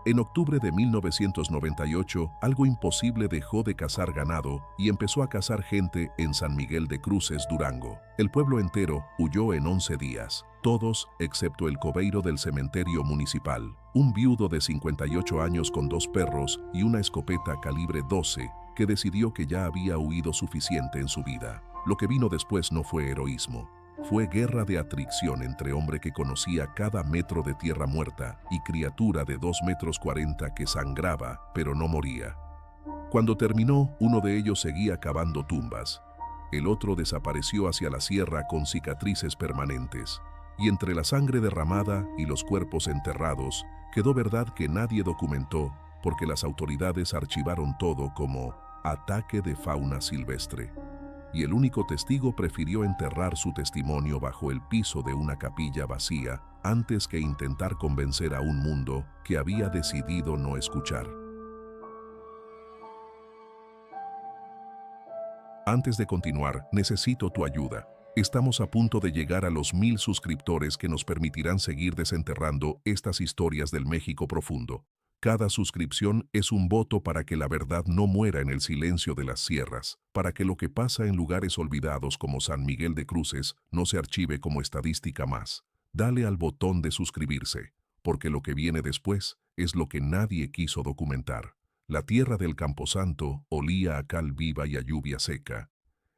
En octubre de 1998, algo imposible dejó de cazar ganado y empezó a cazar gente en San Miguel de Cruces, Durango. El pueblo entero huyó en 11 días, todos excepto el cobeiro del cementerio municipal, un viudo de 58 años con 2 perros y una escopeta calibre 12, que decidió que ya había huido suficiente en su vida. Lo que vino después no fue heroísmo. Fue guerra de atracción entre hombre que conocía cada metro de tierra muerta y criatura de 2,40 metros que sangraba, pero no moría. Cuando terminó, uno de ellos seguía cavando tumbas. El otro desapareció hacia la sierra con cicatrices permanentes. Y entre la sangre derramada y los cuerpos enterrados, quedó verdad que nadie documentó, porque las autoridades archivaron todo como ataque de fauna silvestre. Y el único testigo prefirió enterrar su testimonio bajo el piso de una capilla vacía antes que intentar convencer a un mundo que había decidido no escuchar. Antes de continuar, necesito tu ayuda. Estamos a punto de llegar a los 1000 suscriptores que nos permitirán seguir desenterrando estas historias del México profundo. Cada suscripción es un voto para que la verdad no muera en el silencio de las sierras, para que lo que pasa en lugares olvidados como San Miguel de Cruces no se archive como estadística más. Dale al botón de suscribirse, porque lo que viene después es lo que nadie quiso documentar. La tierra del Camposanto olía a cal viva y a lluvia seca.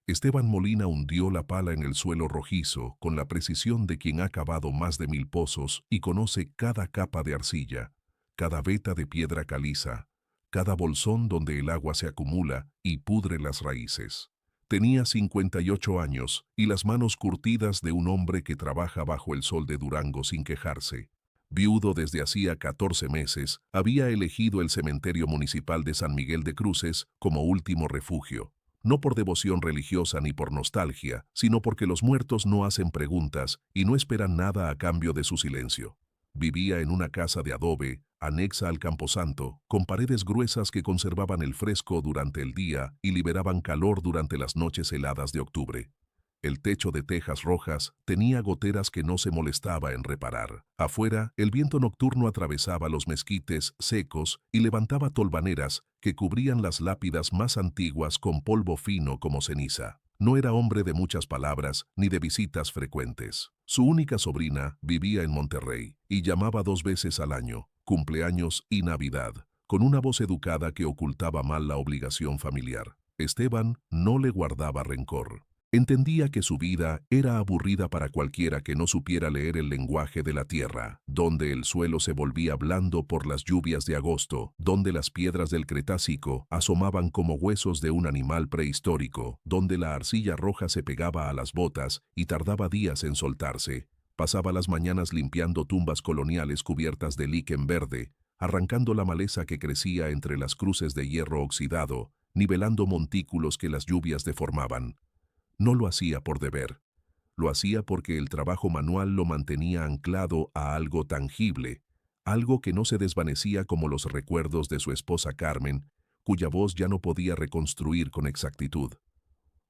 Esteban Molina hundió la pala en el suelo rojizo con la precisión de quien ha cavado más de 1000 pozos y conoce cada capa de arcilla, cada veta de piedra caliza, cada bolsón donde el agua se acumula y pudre las raíces. Tenía 58 años y las manos curtidas de un hombre que trabaja bajo el sol de Durango sin quejarse. Viudo desde hacía 14 meses, había elegido el cementerio municipal de San Miguel de Cruces como último refugio. No por devoción religiosa ni por nostalgia, sino porque los muertos no hacen preguntas y no esperan nada a cambio de su silencio. Vivía en una casa de adobe, anexa al camposanto, con paredes gruesas que conservaban el fresco durante el día y liberaban calor durante las noches heladas de octubre. El techo de tejas rojas tenía goteras que no se molestaba en reparar. Afuera, el viento nocturno atravesaba los mezquites secos y levantaba tolvaneras que cubrían las lápidas más antiguas con polvo fino como ceniza. No era hombre de muchas palabras ni de visitas frecuentes. Su única sobrina vivía en Monterrey y llamaba 2 veces al año, cumpleaños y Navidad, con una voz educada que ocultaba mal la obligación familiar. Esteban no le guardaba rencor. Entendía que su vida era aburrida para cualquiera que no supiera leer el lenguaje de la tierra, donde el suelo se volvía blando por las lluvias de agosto, donde las piedras del Cretácico asomaban como huesos de un animal prehistórico, donde la arcilla roja se pegaba a las botas y tardaba días en soltarse. Pasaba las mañanas limpiando tumbas coloniales cubiertas de líquen verde, arrancando la maleza que crecía entre las cruces de hierro oxidado, nivelando montículos que las lluvias deformaban. No lo hacía por deber, lo hacía porque el trabajo manual lo mantenía anclado a algo tangible, algo que no se desvanecía como los recuerdos de su esposa Carmen, cuya voz ya no podía reconstruir con exactitud.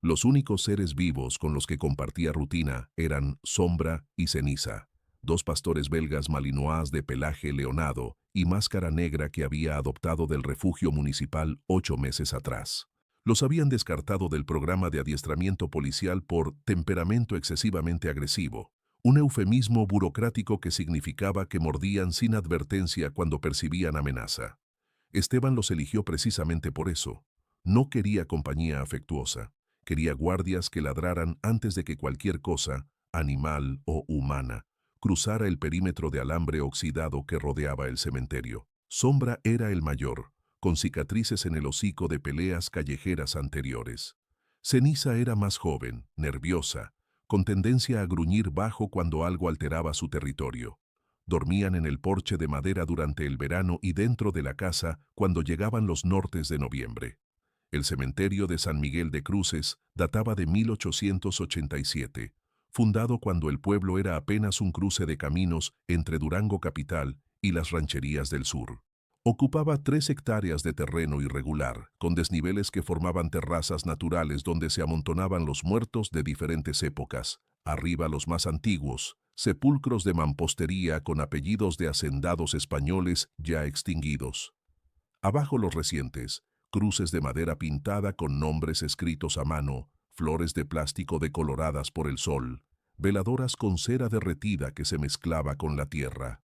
Los únicos seres vivos con los que compartía rutina eran Sombra y Ceniza, 2 pastores belgas malinois de pelaje leonado y máscara negra que había adoptado del refugio municipal 8 meses atrás. Los habían descartado del programa de adiestramiento policial por temperamento excesivamente agresivo, un eufemismo burocrático que significaba que mordían sin advertencia cuando percibían amenaza. Esteban los eligió precisamente por eso. No quería compañía afectuosa, quería guardias que ladraran antes de que cualquier cosa, animal o humana, cruzara el perímetro de alambre oxidado que rodeaba el cementerio. Sombra era el mayor, con cicatrices en el hocico de peleas callejeras anteriores. Ceniza era más joven, nerviosa, con tendencia a gruñir bajo cuando algo alteraba su territorio. Dormían en el porche de madera durante el verano y dentro de la casa cuando llegaban los nortes de noviembre. El cementerio de San Miguel de Cruces databa de 1887, fundado cuando el pueblo era apenas un cruce de caminos entre Durango capital y las rancherías del sur. Ocupaba 3 hectáreas de terreno irregular, con desniveles que formaban terrazas naturales donde se amontonaban los muertos de diferentes épocas. Arriba los más antiguos, sepulcros de mampostería con apellidos de hacendados españoles ya extinguidos. Abajo los recientes, cruces de madera pintada con nombres escritos a mano, flores de plástico decoloradas por el sol, veladoras con cera derretida que se mezclaba con la tierra.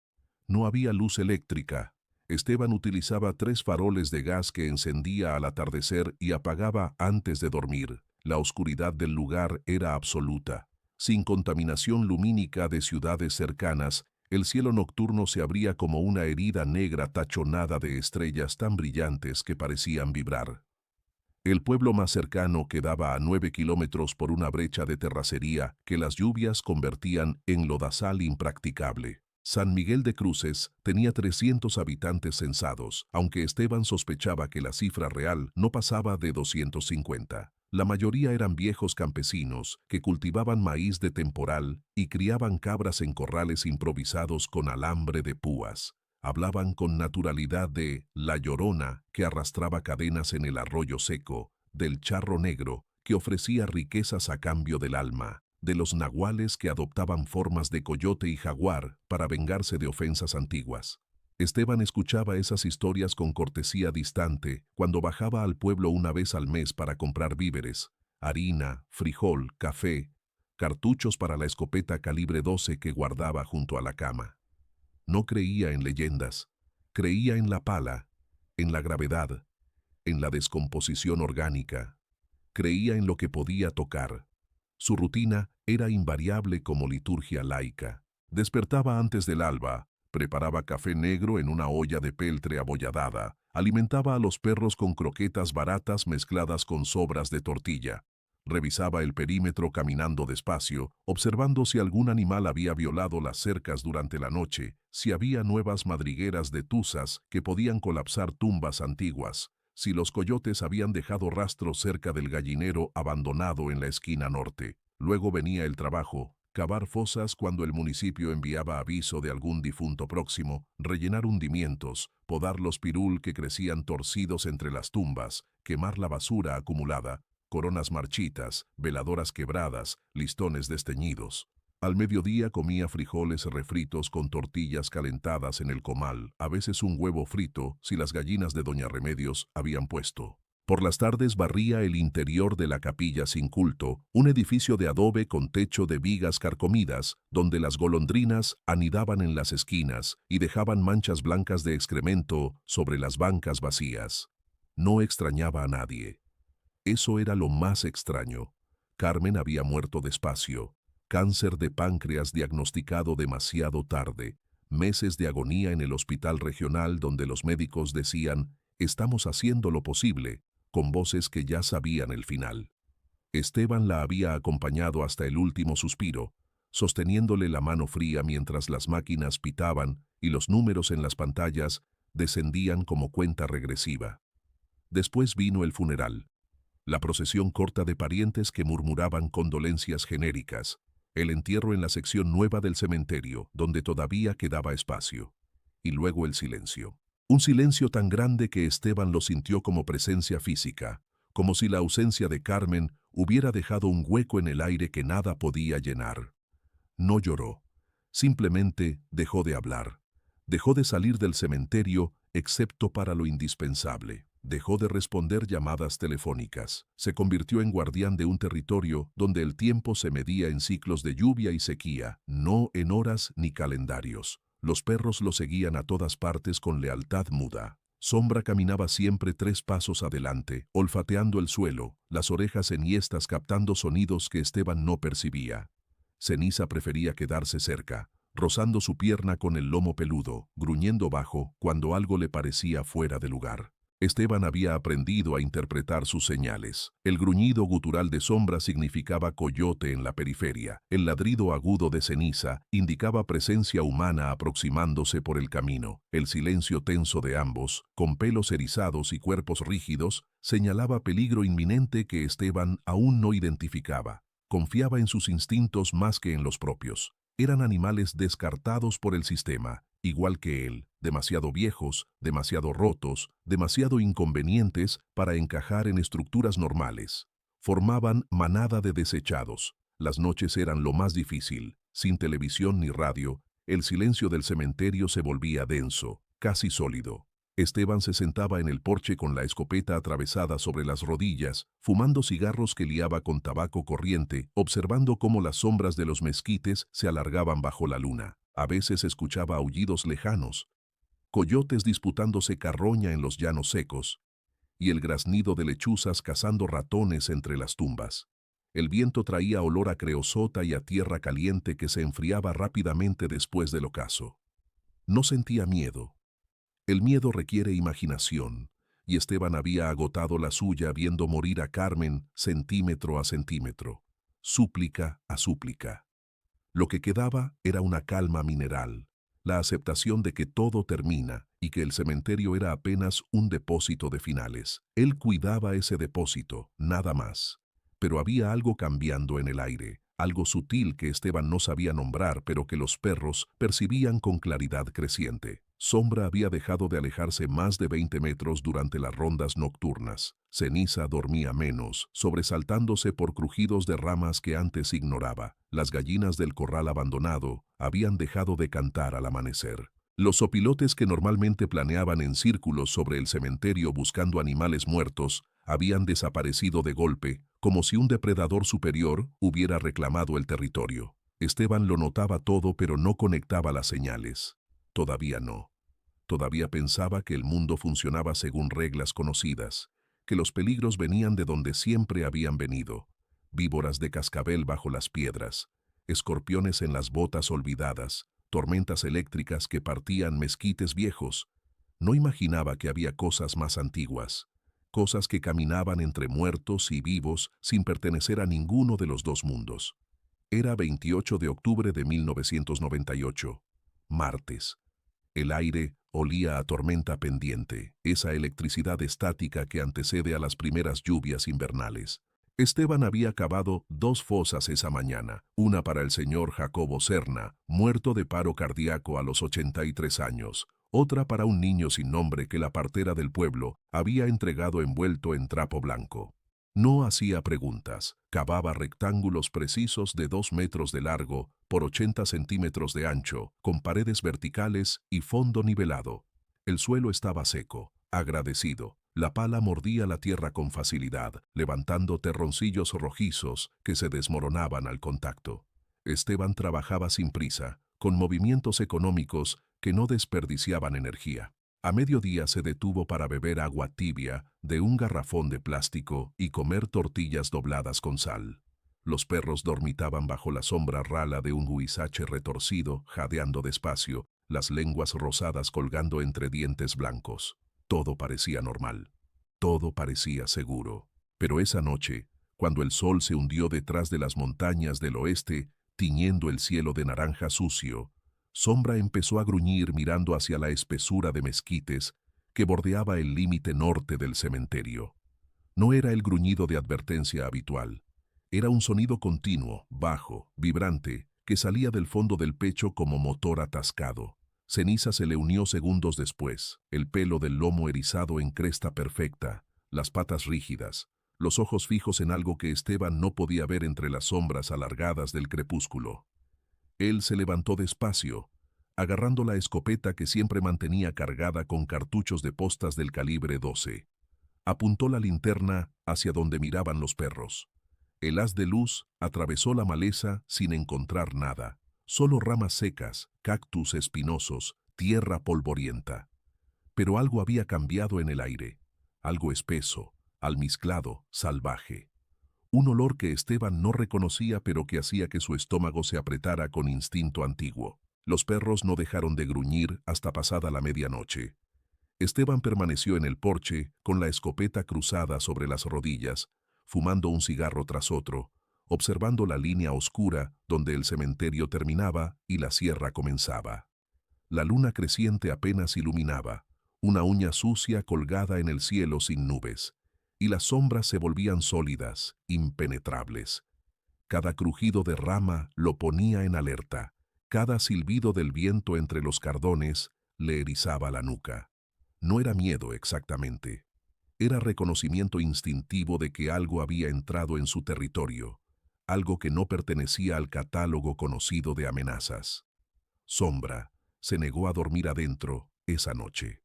No había luz eléctrica. Esteban utilizaba 3 faroles de gas que encendía al atardecer y apagaba antes de dormir. La oscuridad del lugar era absoluta. Sin contaminación lumínica de ciudades cercanas, el cielo nocturno se abría como una herida negra tachonada de estrellas tan brillantes que parecían vibrar. El pueblo más cercano quedaba a 9 kilómetros por una brecha de terracería que las lluvias convertían en lodazal impracticable. San Miguel de Cruces tenía 300 habitantes censados, aunque Esteban sospechaba que la cifra real no pasaba de 250. La mayoría eran viejos campesinos que cultivaban maíz de temporal y criaban cabras en corrales improvisados con alambre de púas. Hablaban con naturalidad de la Llorona que arrastraba cadenas en el arroyo seco, del charro negro que ofrecía riquezas a cambio del alma, de los nahuales que adoptaban formas de coyote y jaguar para vengarse de ofensas antiguas. Esteban escuchaba esas historias con cortesía distante cuando bajaba al pueblo una vez al mes para comprar víveres, harina, frijol, café, cartuchos para la escopeta calibre 12 que guardaba junto a la cama. No creía en leyendas, creía en la pala, en la gravedad, en la descomposición orgánica. Creía en lo que podía tocar. Su rutina era invariable como liturgia laica. Despertaba antes del alba, preparaba café negro en una olla de peltre abolladada, alimentaba a los perros con croquetas baratas mezcladas con sobras de tortilla. Revisaba el perímetro caminando despacio, observando si algún animal había violado las cercas durante la noche, si había nuevas madrigueras de tuzas que podían colapsar tumbas antiguas, si los coyotes habían dejado rastros cerca del gallinero abandonado en la esquina norte. Luego venía el trabajo, cavar fosas cuando el municipio enviaba aviso de algún difunto próximo, rellenar hundimientos, podar los pirul que crecían torcidos entre las tumbas, quemar la basura acumulada, coronas marchitas, veladoras quebradas, listones desteñidos. Al mediodía comía frijoles refritos con tortillas calentadas en el comal, a veces un huevo frito, si las gallinas de Doña Remedios habían puesto. Por las tardes barría el interior de la capilla sin culto, un edificio de adobe con techo de vigas carcomidas, donde las golondrinas anidaban en las esquinas y dejaban manchas blancas de excremento sobre las bancas vacías. No extrañaba a nadie. Eso era lo más extraño. Carmen había muerto despacio. Cáncer de páncreas diagnosticado demasiado tarde. Meses de agonía en el hospital regional donde los médicos decían, estamos haciendo lo posible, con voces que ya sabían el final. Esteban la había acompañado hasta el último suspiro, sosteniéndole la mano fría mientras las máquinas pitaban y los números en las pantallas descendían como cuenta regresiva. Después vino el funeral. La procesión corta de parientes que murmuraban condolencias genéricas, el entierro en la sección nueva del cementerio, donde todavía quedaba espacio. Y luego el silencio. Un silencio tan grande que Esteban lo sintió como presencia física, como si la ausencia de Carmen hubiera dejado un hueco en el aire que nada podía llenar. No lloró. Simplemente dejó de hablar. Dejó de salir del cementerio, excepto para lo indispensable. Dejó de responder llamadas telefónicas. Se convirtió en guardián de un territorio donde el tiempo se medía en ciclos de lluvia y sequía, no en horas ni calendarios. Los perros lo seguían a todas partes con lealtad muda. Sombra caminaba siempre 3 pasos adelante, olfateando el suelo, las orejas enhiestas captando sonidos que Esteban no percibía. Ceniza prefería quedarse cerca, rozando su pierna con el lomo peludo, gruñendo bajo cuando algo le parecía fuera de lugar. Esteban había aprendido a interpretar sus señales. El gruñido gutural de Sombra significaba coyote en la periferia. El ladrido agudo de Ceniza indicaba presencia humana aproximándose por el camino. El silencio tenso de ambos, con pelos erizados y cuerpos rígidos, señalaba peligro inminente que Esteban aún no identificaba. Confiaba en sus instintos más que en los propios. Eran animales descartados por el sistema, igual que él, demasiado viejos, demasiado rotos, demasiado inconvenientes para encajar en estructuras normales. Formaban manada de desechados. Las noches eran lo más difícil. Sin televisión ni radio, el silencio del cementerio se volvía denso, casi sólido. Esteban se sentaba en el porche con la escopeta atravesada sobre las rodillas, fumando cigarros que liaba con tabaco corriente, observando cómo las sombras de los mezquites se alargaban bajo la luna. A veces escuchaba aullidos lejanos, coyotes disputándose carroña en los llanos secos, y el graznido de lechuzas cazando ratones entre las tumbas. El viento traía olor a creosota y a tierra caliente que se enfriaba rápidamente después del ocaso. No sentía miedo. El miedo requiere imaginación, y Esteban había agotado la suya viendo morir a Carmen centímetro a centímetro, súplica a súplica. Lo que quedaba era una calma mineral, la aceptación de que todo termina y que el cementerio era apenas un depósito de finales. Él cuidaba ese depósito, nada más. Pero había algo cambiando en el aire, algo sutil que Esteban no sabía nombrar, pero que los perros percibían con claridad creciente. Sombra había dejado de alejarse más de 20 metros durante las rondas nocturnas. Ceniza dormía menos, sobresaltándose por crujidos de ramas que antes ignoraba. Las gallinas del corral abandonado habían dejado de cantar al amanecer. Los opilotes que normalmente planeaban en círculos sobre el cementerio buscando animales muertos habían desaparecido de golpe, como si un depredador superior hubiera reclamado el territorio. Esteban lo notaba todo, pero no conectaba las señales. Todavía no. Todavía pensaba que el mundo funcionaba según reglas conocidas, que los peligros venían de donde siempre habían venido. Víboras de cascabel bajo las piedras, escorpiones en las botas olvidadas, tormentas eléctricas que partían mezquites viejos. No imaginaba que había cosas más antiguas, cosas que caminaban entre muertos y vivos sin pertenecer a ninguno de los dos mundos. Era 28 de octubre de 1998, martes. El aire olía a tormenta pendiente, esa electricidad estática que antecede a las primeras lluvias invernales. Esteban había cavado 2 fosas esa mañana, una para el señor Jacobo Serna, muerto de paro cardíaco a los 83 años, otra para un niño sin nombre que la partera del pueblo había entregado envuelto en trapo blanco. No hacía preguntas, cavaba rectángulos precisos de 2 metros de largo por 80 centímetros de ancho, con paredes verticales y fondo nivelado. El suelo estaba seco, agradecido. La pala mordía la tierra con facilidad, levantando terroncillos rojizos que se desmoronaban al contacto. Esteban trabajaba sin prisa, con movimientos económicos que no desperdiciaban energía. A mediodía se detuvo para beber agua tibia de un garrafón de plástico y comer tortillas dobladas con sal. Los perros dormitaban bajo la sombra rala de un huizache retorcido, jadeando despacio, las lenguas rosadas colgando entre dientes blancos. Todo parecía normal. Todo parecía seguro. Pero esa noche, cuando el sol se hundió detrás de las montañas del oeste, tiñendo el cielo de naranja sucio, Sombra empezó a gruñir mirando hacia la espesura de mezquites que bordeaba el límite norte del cementerio. No era el gruñido de advertencia habitual. Era un sonido continuo, bajo, vibrante, que salía del fondo del pecho como motor atascado. Ceniza se le unió segundos después, el pelo del lomo erizado en cresta perfecta, las patas rígidas, los ojos fijos en algo que Esteban no podía ver entre las sombras alargadas del crepúsculo. Él se levantó despacio, agarrando la escopeta que siempre mantenía cargada con cartuchos de postas del calibre 12. Apuntó la linterna hacia donde miraban los perros. El haz de luz atravesó la maleza sin encontrar nada, solo ramas secas, cactus espinosos, tierra polvorienta. Pero algo había cambiado en el aire, algo espeso, almizclado, salvaje. Un olor que Esteban no reconocía pero que hacía que su estómago se apretara con instinto antiguo. Los perros no dejaron de gruñir hasta pasada la medianoche. Esteban permaneció en el porche con la escopeta cruzada sobre las rodillas, fumando un cigarro tras otro, observando la línea oscura donde el cementerio terminaba y la sierra comenzaba. La luna creciente apenas iluminaba, una uña sucia colgada en el cielo sin nubes, y las sombras se volvían sólidas, impenetrables. Cada crujido de rama lo ponía en alerta, cada silbido del viento entre los cardones le erizaba la nuca. No era miedo exactamente, era reconocimiento instintivo de que algo había entrado en su territorio, algo que no pertenecía al catálogo conocido de amenazas. Sombra se negó a dormir adentro esa noche.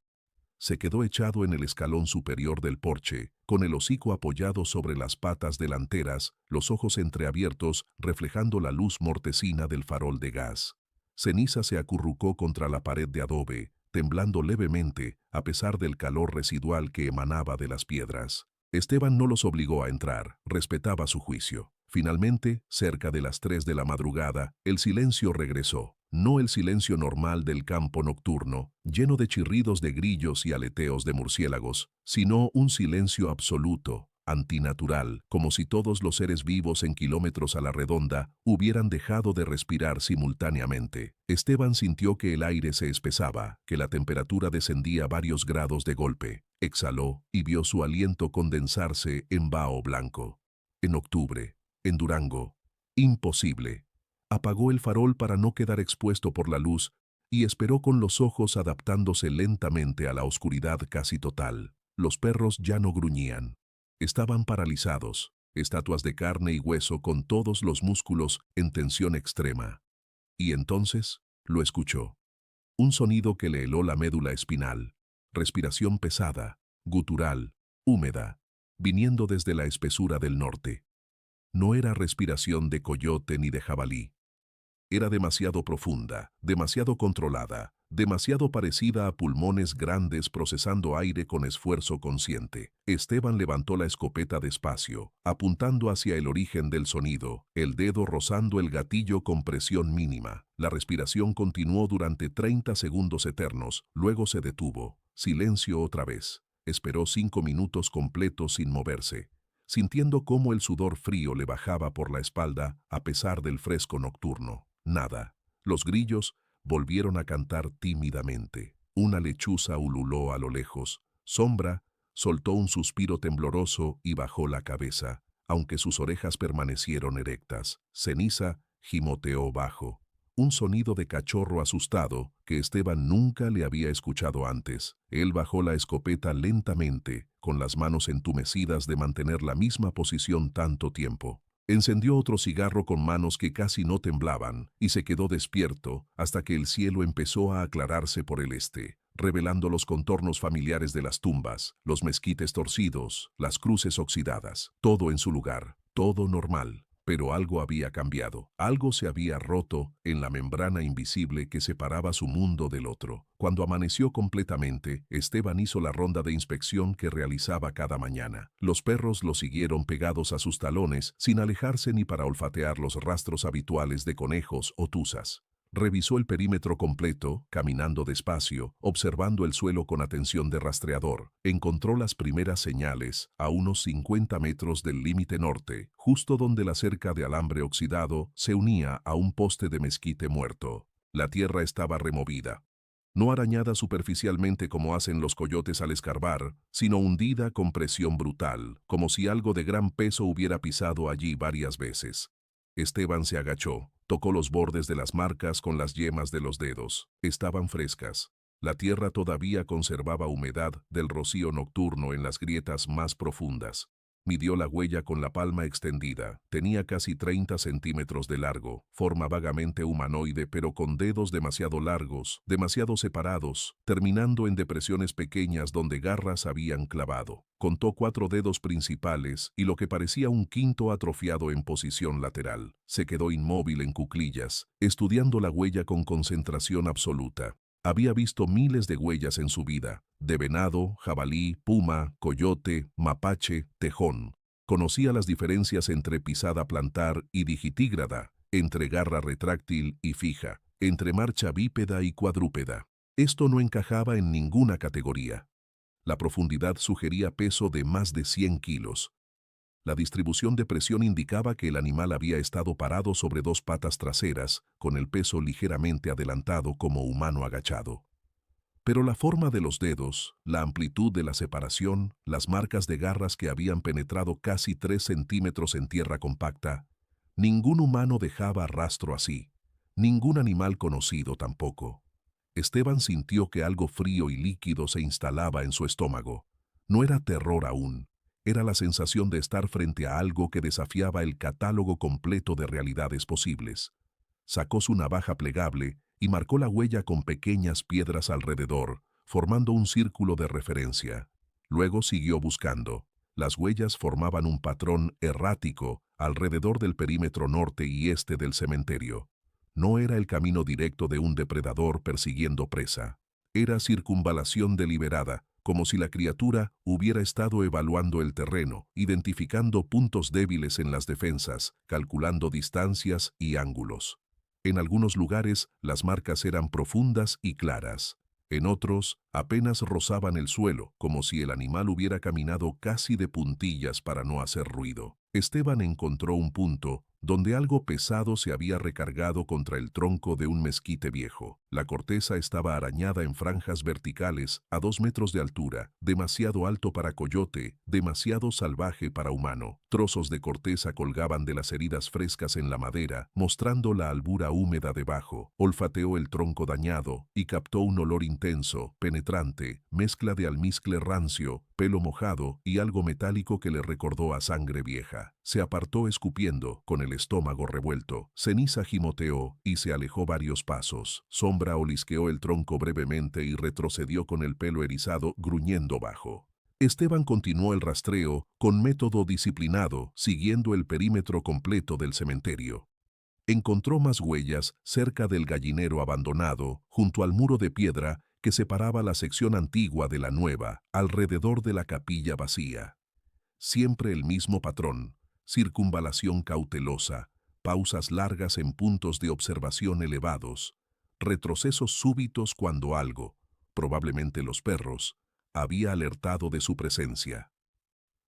Se quedó echado en el escalón superior del porche, con el hocico apoyado sobre las patas delanteras, los ojos entreabiertos, reflejando la luz mortecina del farol de gas. Ceniza se acurrucó contra la pared de adobe, temblando levemente, a pesar del calor residual que emanaba de las piedras. Esteban no los obligó a entrar, respetaba su juicio. Finalmente, cerca de las 3 de la madrugada, el silencio regresó. No el silencio normal del campo nocturno, lleno de chirridos de grillos y aleteos de murciélagos, sino un silencio absoluto, antinatural, como si todos los seres vivos en kilómetros a la redonda hubieran dejado de respirar simultáneamente. Esteban sintió que el aire se espesaba, que la temperatura descendía varios grados de golpe. Exhaló y vio su aliento condensarse en vaho blanco. En octubre, en Durango. Imposible. Apagó el farol para no quedar expuesto por la luz y esperó con los ojos adaptándose lentamente a la oscuridad casi total. Los perros ya no gruñían. Estaban paralizados, estatuas de carne y hueso con todos los músculos en tensión extrema. Y entonces lo escuchó. Un sonido que le heló la médula espinal. Respiración pesada, gutural, húmeda, viniendo desde la espesura del norte. No era respiración de coyote ni de jabalí. Era demasiado profunda, demasiado controlada, demasiado parecida a pulmones grandes procesando aire con esfuerzo consciente. Esteban levantó la escopeta despacio, apuntando hacia el origen del sonido, el dedo rozando el gatillo con presión mínima. La respiración continuó durante 30 segundos eternos, luego se detuvo. Silencio otra vez. Esperó 5 minutos completos sin moverse, sintiendo cómo el sudor frío le bajaba por la espalda a pesar del fresco nocturno. Nada. Los grillos volvieron a cantar tímidamente. Una lechuza ululó a lo lejos. Sombra soltó un suspiro tembloroso y bajó la cabeza, aunque sus orejas permanecieron erectas. Ceniza gimoteó bajo. Un sonido de cachorro asustado que Esteban nunca le había escuchado antes. Él bajó la escopeta lentamente, con las manos entumecidas de mantener la misma posición tanto tiempo. Encendió otro cigarro con manos que casi no temblaban y se quedó despierto hasta que el cielo empezó a aclararse por el este, revelando los contornos familiares de las tumbas, los mezquites torcidos, las cruces oxidadas, todo en su lugar, todo normal. Pero algo había cambiado, algo se había roto en la membrana invisible que separaba su mundo del otro. Cuando amaneció completamente, Esteban hizo la ronda de inspección que realizaba cada mañana. Los perros lo siguieron pegados a sus talones, sin alejarse ni para olfatear los rastros habituales de conejos o tuzas. Revisó el perímetro completo, caminando despacio, observando el suelo con atención de rastreador. Encontró las primeras señales a unos 50 metros del límite norte, justo donde la cerca de alambre oxidado se unía a un poste de mezquite muerto. La tierra estaba removida. No arañada superficialmente como hacen los coyotes al escarbar, sino hundida con presión brutal, como si algo de gran peso hubiera pisado allí varias veces. Esteban se agachó, tocó los bordes de las marcas con las yemas de los dedos. Estaban frescas. La tierra todavía conservaba humedad del rocío nocturno en las grietas más profundas. Midió la huella con la palma extendida. Tenía casi 30 centímetros de largo, forma vagamente humanoide pero con dedos demasiado largos, demasiado separados, terminando en depresiones pequeñas donde garras habían clavado. Contó 4 dedos principales y lo que parecía un quinto atrofiado en posición lateral. Se quedó inmóvil en cuclillas, estudiando la huella con concentración absoluta. Había visto miles de huellas en su vida, de venado, jabalí, puma, coyote, mapache, tejón. Conocía las diferencias entre pisada plantar y digitígrada, entre garra retráctil y fija, entre marcha bípeda y cuadrúpeda. Esto no encajaba en ninguna categoría. La profundidad sugería peso de más de 100 kilos. La distribución de presión indicaba que el animal había estado parado sobre 2 patas traseras, con el peso ligeramente adelantado como humano agachado. Pero la forma de los dedos, la amplitud de la separación, las marcas de garras que habían penetrado casi 3 centímetros en tierra compacta, ningún humano dejaba rastro así, ningún animal conocido tampoco. Esteban sintió que algo frío y líquido se instalaba en su estómago. No era terror aún. Era la sensación de estar frente a algo que desafiaba el catálogo completo de realidades posibles. Sacó su navaja plegable y marcó la huella con pequeñas piedras alrededor, formando un círculo de referencia. Luego siguió buscando. Las huellas formaban un patrón errático alrededor del perímetro norte y este del cementerio. No era el camino directo de un depredador persiguiendo presa. Era circunvalación deliberada, como si la criatura hubiera estado evaluando el terreno, identificando puntos débiles en las defensas, calculando distancias y ángulos. En algunos lugares, las marcas eran profundas y claras. En otros, apenas rozaban el suelo, como si el animal hubiera caminado casi de puntillas para no hacer ruido. Esteban encontró un punto donde algo pesado se había recargado contra el tronco de un mezquite viejo. La corteza estaba arañada en franjas verticales a 2 metros de altura, demasiado alto para coyote, demasiado salvaje para humano. Trozos de corteza colgaban de las heridas frescas en la madera, mostrando la albura húmeda debajo. Olfateó el tronco dañado y captó un olor intenso, penetrante, mezcla de almizcle rancio, pelo mojado y algo metálico que le recordó a sangre vieja. Se apartó escupiendo, con el estómago revuelto. Ceniza gimoteó y se alejó varios pasos. Sombra olisqueó el tronco brevemente y retrocedió con el pelo erizado, gruñendo bajo. Esteban continuó el rastreo con método disciplinado, siguiendo el perímetro completo del cementerio. Encontró más huellas cerca del gallinero abandonado, junto al muro de piedra que separaba la sección antigua de la nueva, alrededor de la capilla vacía. Siempre el mismo patrón: circunvalación cautelosa, pausas largas en puntos de observación elevados, retrocesos súbitos cuando algo, probablemente los perros, había alertado de su presencia.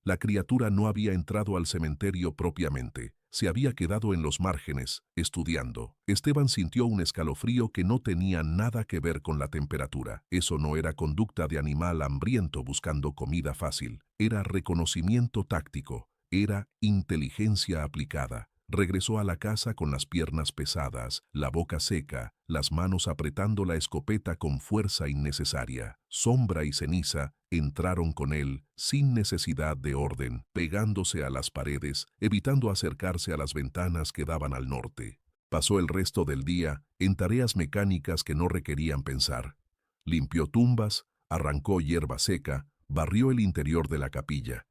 La criatura no había entrado al cementerio propiamente, se había quedado en los márgenes, estudiando. Esteban sintió un escalofrío que no tenía nada que ver con la temperatura. Eso no era conducta de animal hambriento buscando comida fácil, era reconocimiento táctico, era inteligencia aplicada. Regresó a la casa con las piernas pesadas, la boca seca, las manos apretando la escopeta con fuerza innecesaria. Sombra y Ceniza entraron con él, sin necesidad de orden, pegándose a las paredes, evitando acercarse a las ventanas que daban al norte. Pasó el resto del día en tareas mecánicas que no requerían pensar. Limpió tumbas, arrancó hierba seca, barrió el interior de la capilla.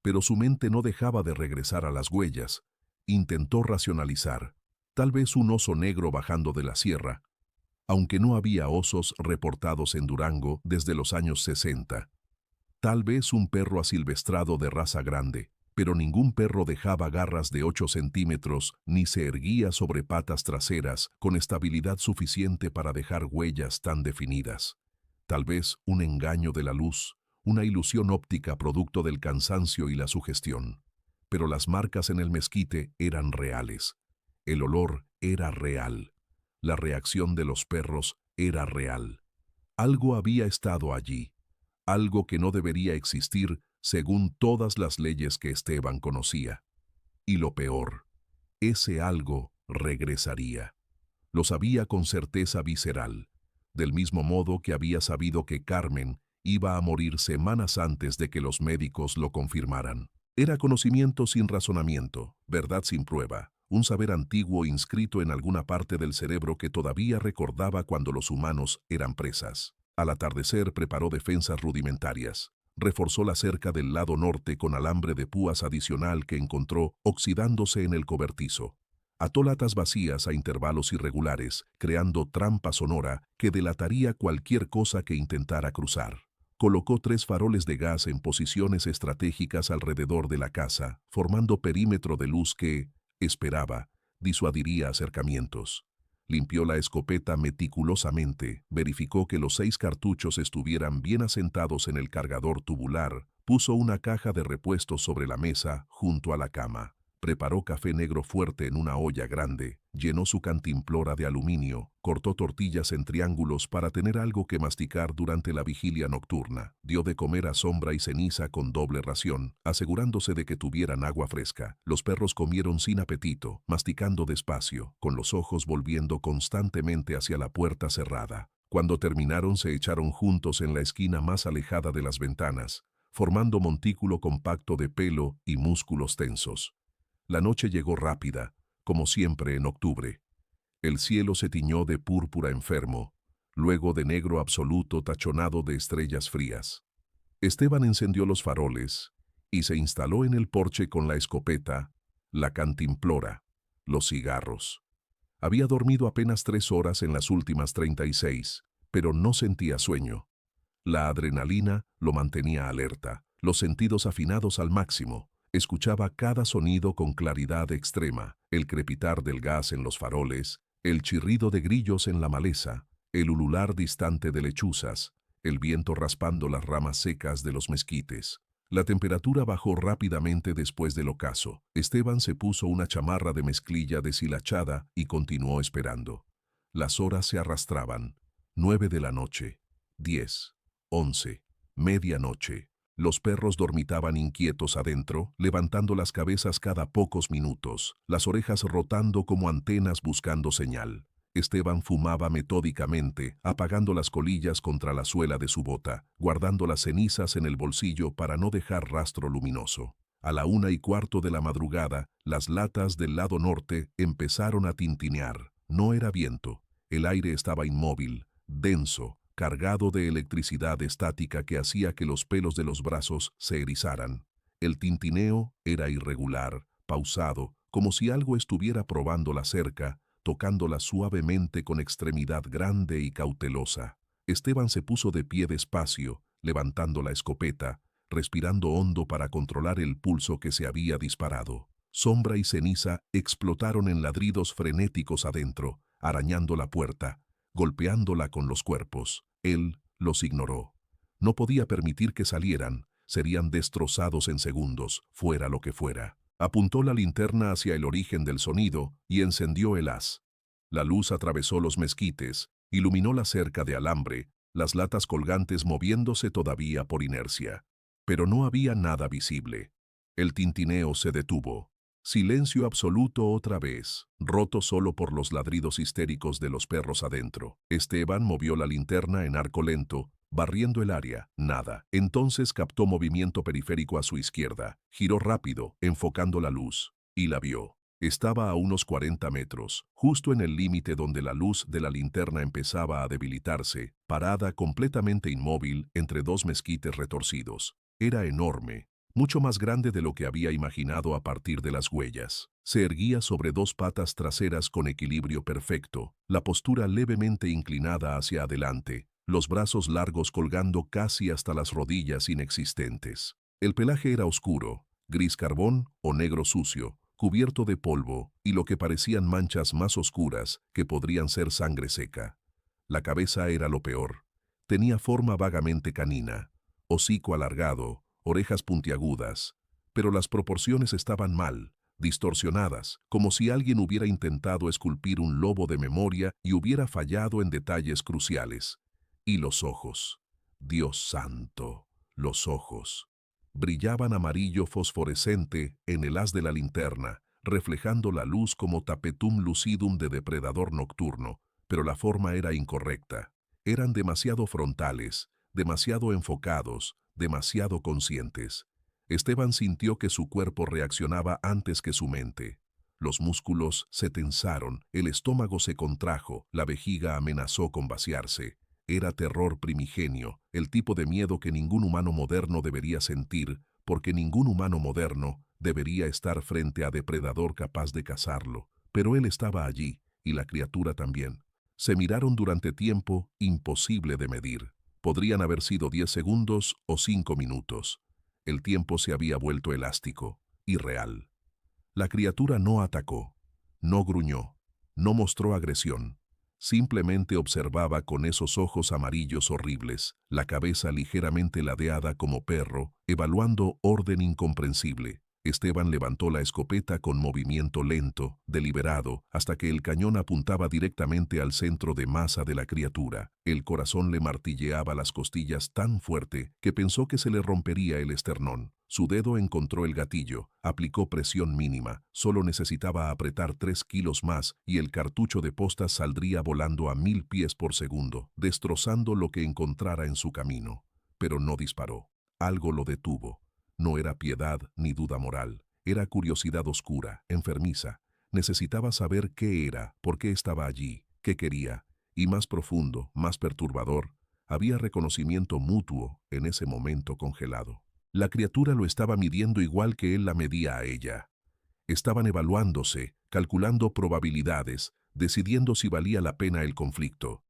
Pero su mente no dejaba de regresar a las huellas. Intentó racionalizar. Tal vez un oso negro bajando de la sierra, aunque no había osos reportados en Durango desde los años 60. Tal vez un perro asilvestrado de raza grande, pero ningún perro dejaba garras de 8 centímetros ni se erguía sobre patas traseras con estabilidad suficiente para dejar huellas tan definidas. Tal vez un engaño de la luz, una ilusión óptica producto del cansancio y la sugestión. Pero las marcas en el mezquite eran reales. El olor era real. La reacción de los perros era real. Algo había estado allí. Algo que no debería existir según todas las leyes que Esteban conocía. Y lo peor, ese algo regresaría. Lo sabía con certeza visceral, del mismo modo que había sabido que Carmen iba a morir semanas antes de que los médicos lo confirmaran. Era conocimiento sin razonamiento, verdad sin prueba, un saber antiguo inscrito en alguna parte del cerebro que todavía recordaba cuando los humanos eran presas. Al atardecer preparó defensas rudimentarias. Reforzó la cerca del lado norte con alambre de púas adicional que encontró oxidándose en el cobertizo. Ató latas vacías a intervalos irregulares, creando trampa sonora que delataría cualquier cosa que intentara cruzar. Colocó 3 faroles de gas en posiciones estratégicas alrededor de la casa, formando perímetro de luz que, esperaba, disuadiría acercamientos. Limpió la escopeta meticulosamente, verificó que los 6 cartuchos estuvieran bien asentados en el cargador tubular, puso una caja de repuestos sobre la mesa junto a la cama. Preparó café negro fuerte en una olla grande, llenó su cantimplora de aluminio, cortó tortillas en triángulos para tener algo que masticar durante la vigilia nocturna. Dio de comer a Sombra y Ceniza con doble ración, asegurándose de que tuvieran agua fresca. Los perros comieron sin apetito, masticando despacio, con los ojos volviendo constantemente hacia la puerta cerrada. Cuando terminaron se echaron juntos en la esquina más alejada de las ventanas. formando montículo compacto de pelo y músculos tensos. La noche llegó rápida, como siempre en octubre. El cielo se tiñó de púrpura enfermo, luego de negro absoluto tachonado de estrellas frías. Esteban encendió los faroles y se instaló en el porche con la escopeta, la cantimplora, los cigarros. Había dormido apenas 3 horas en las últimas 36, pero no sentía sueño. La adrenalina lo mantenía alerta, los sentidos afinados al máximo. Escuchaba cada sonido con claridad extrema, el crepitar del gas en los faroles, el chirrido de grillos en la maleza, el ulular distante de lechuzas, el viento raspando las ramas secas de los mezquites. La temperatura bajó rápidamente después del ocaso. Esteban se puso una chamarra de mezclilla deshilachada y continuó esperando. Las horas se arrastraban. 9 de la noche, 10, 11, medianoche. Los perros dormitaban inquietos adentro, levantando las cabezas cada pocos minutos, las orejas rotando como antenas buscando señal. Esteban fumaba metódicamente, apagando las colillas contra la suela de su bota, guardando las cenizas en el bolsillo para no dejar rastro luminoso. A la 1:15 de la madrugada, las latas del lado norte empezaron a tintinear. No era viento. El aire estaba inmóvil, denso, cargado de electricidad estática que hacía que los pelos de los brazos se erizaran. El tintineo era irregular, pausado, como si algo estuviera probando la cerca, tocándola suavemente con extremidad grande y cautelosa. Esteban se puso de pie despacio, levantando la escopeta, respirando hondo para controlar el pulso que se había disparado. Sombra y ceniza explotaron en ladridos frenéticos adentro, arañando la puerta, golpeándola con los cuerpos. Él los ignoró. No podía permitir que salieran, serían destrozados en segundos, fuera lo que fuera. Apuntó la linterna hacia el origen del sonido y encendió el haz. La luz atravesó los mezquites, iluminó la cerca de alambre, las latas colgantes moviéndose todavía por inercia. Pero no había nada visible. El tintineo se detuvo. Silencio absoluto otra vez, roto solo por los ladridos histéricos de los perros adentro. Esteban movió la linterna en arco lento, barriendo el área. Nada. Entonces captó movimiento periférico a su izquierda. Giró rápido, enfocando la luz, y la vio. Estaba a unos 40 metros, justo en el límite donde la luz de la linterna empezaba a debilitarse, parada completamente inmóvil entre dos mezquites retorcidos. Era enorme. Mucho más grande de lo que había imaginado a partir de las huellas. Se erguía sobre dos patas traseras con equilibrio perfecto, la postura levemente inclinada hacia adelante, los brazos largos colgando casi hasta las rodillas inexistentes. El pelaje era oscuro, gris carbón o negro sucio, cubierto de polvo y lo que parecían manchas más oscuras que podrían ser sangre seca. La cabeza era lo peor. Tenía forma vagamente canina, hocico alargado, orejas puntiagudas, pero las proporciones estaban mal, distorsionadas, como si alguien hubiera intentado esculpir un lobo de memoria y hubiera fallado en detalles cruciales. Y los ojos. Dios santo, los ojos. Brillaban amarillo fosforescente en el haz de la linterna, reflejando la luz como tapetum lucidum de depredador nocturno, pero la forma era incorrecta. Eran demasiado frontales, demasiado enfocados, demasiado conscientes. Esteban sintió que su cuerpo reaccionaba antes que su mente. Los músculos se tensaron, el estómago se contrajo, la vejiga amenazó con vaciarse. Era terror primigenio, el tipo de miedo que ningún humano moderno debería sentir, porque ningún humano moderno debería estar frente a depredador capaz de cazarlo. Pero él estaba allí, y la criatura también. Se miraron durante tiempo imposible de medir. Podrían haber sido 10 segundos o 5 minutos. El tiempo se había vuelto elástico, irreal. La criatura no atacó, no gruñó, no mostró agresión. Simplemente observaba con esos ojos amarillos horribles, la cabeza ligeramente ladeada como perro, evaluando orden incomprensible. Esteban levantó la escopeta con movimiento lento, deliberado, hasta que el cañón apuntaba directamente al centro de masa de la criatura. El corazón le martilleaba las costillas tan fuerte que pensó que se le rompería el esternón. Su dedo encontró el gatillo, aplicó presión mínima, solo necesitaba apretar 3 kilos más y el cartucho de postas saldría volando a 1000 pies por segundo, destrozando lo que encontrara en su camino. Pero no disparó. algo lo detuvo. No era piedad ni duda moral, era curiosidad oscura, enfermiza. Necesitaba saber qué era, por qué estaba allí, qué quería, y más profundo, más perturbador, había reconocimiento mutuo en ese momento congelado. La criatura lo estaba midiendo igual que él la medía a ella. Estaban evaluándose, calculando probabilidades, decidiendo si valía la pena el conflicto.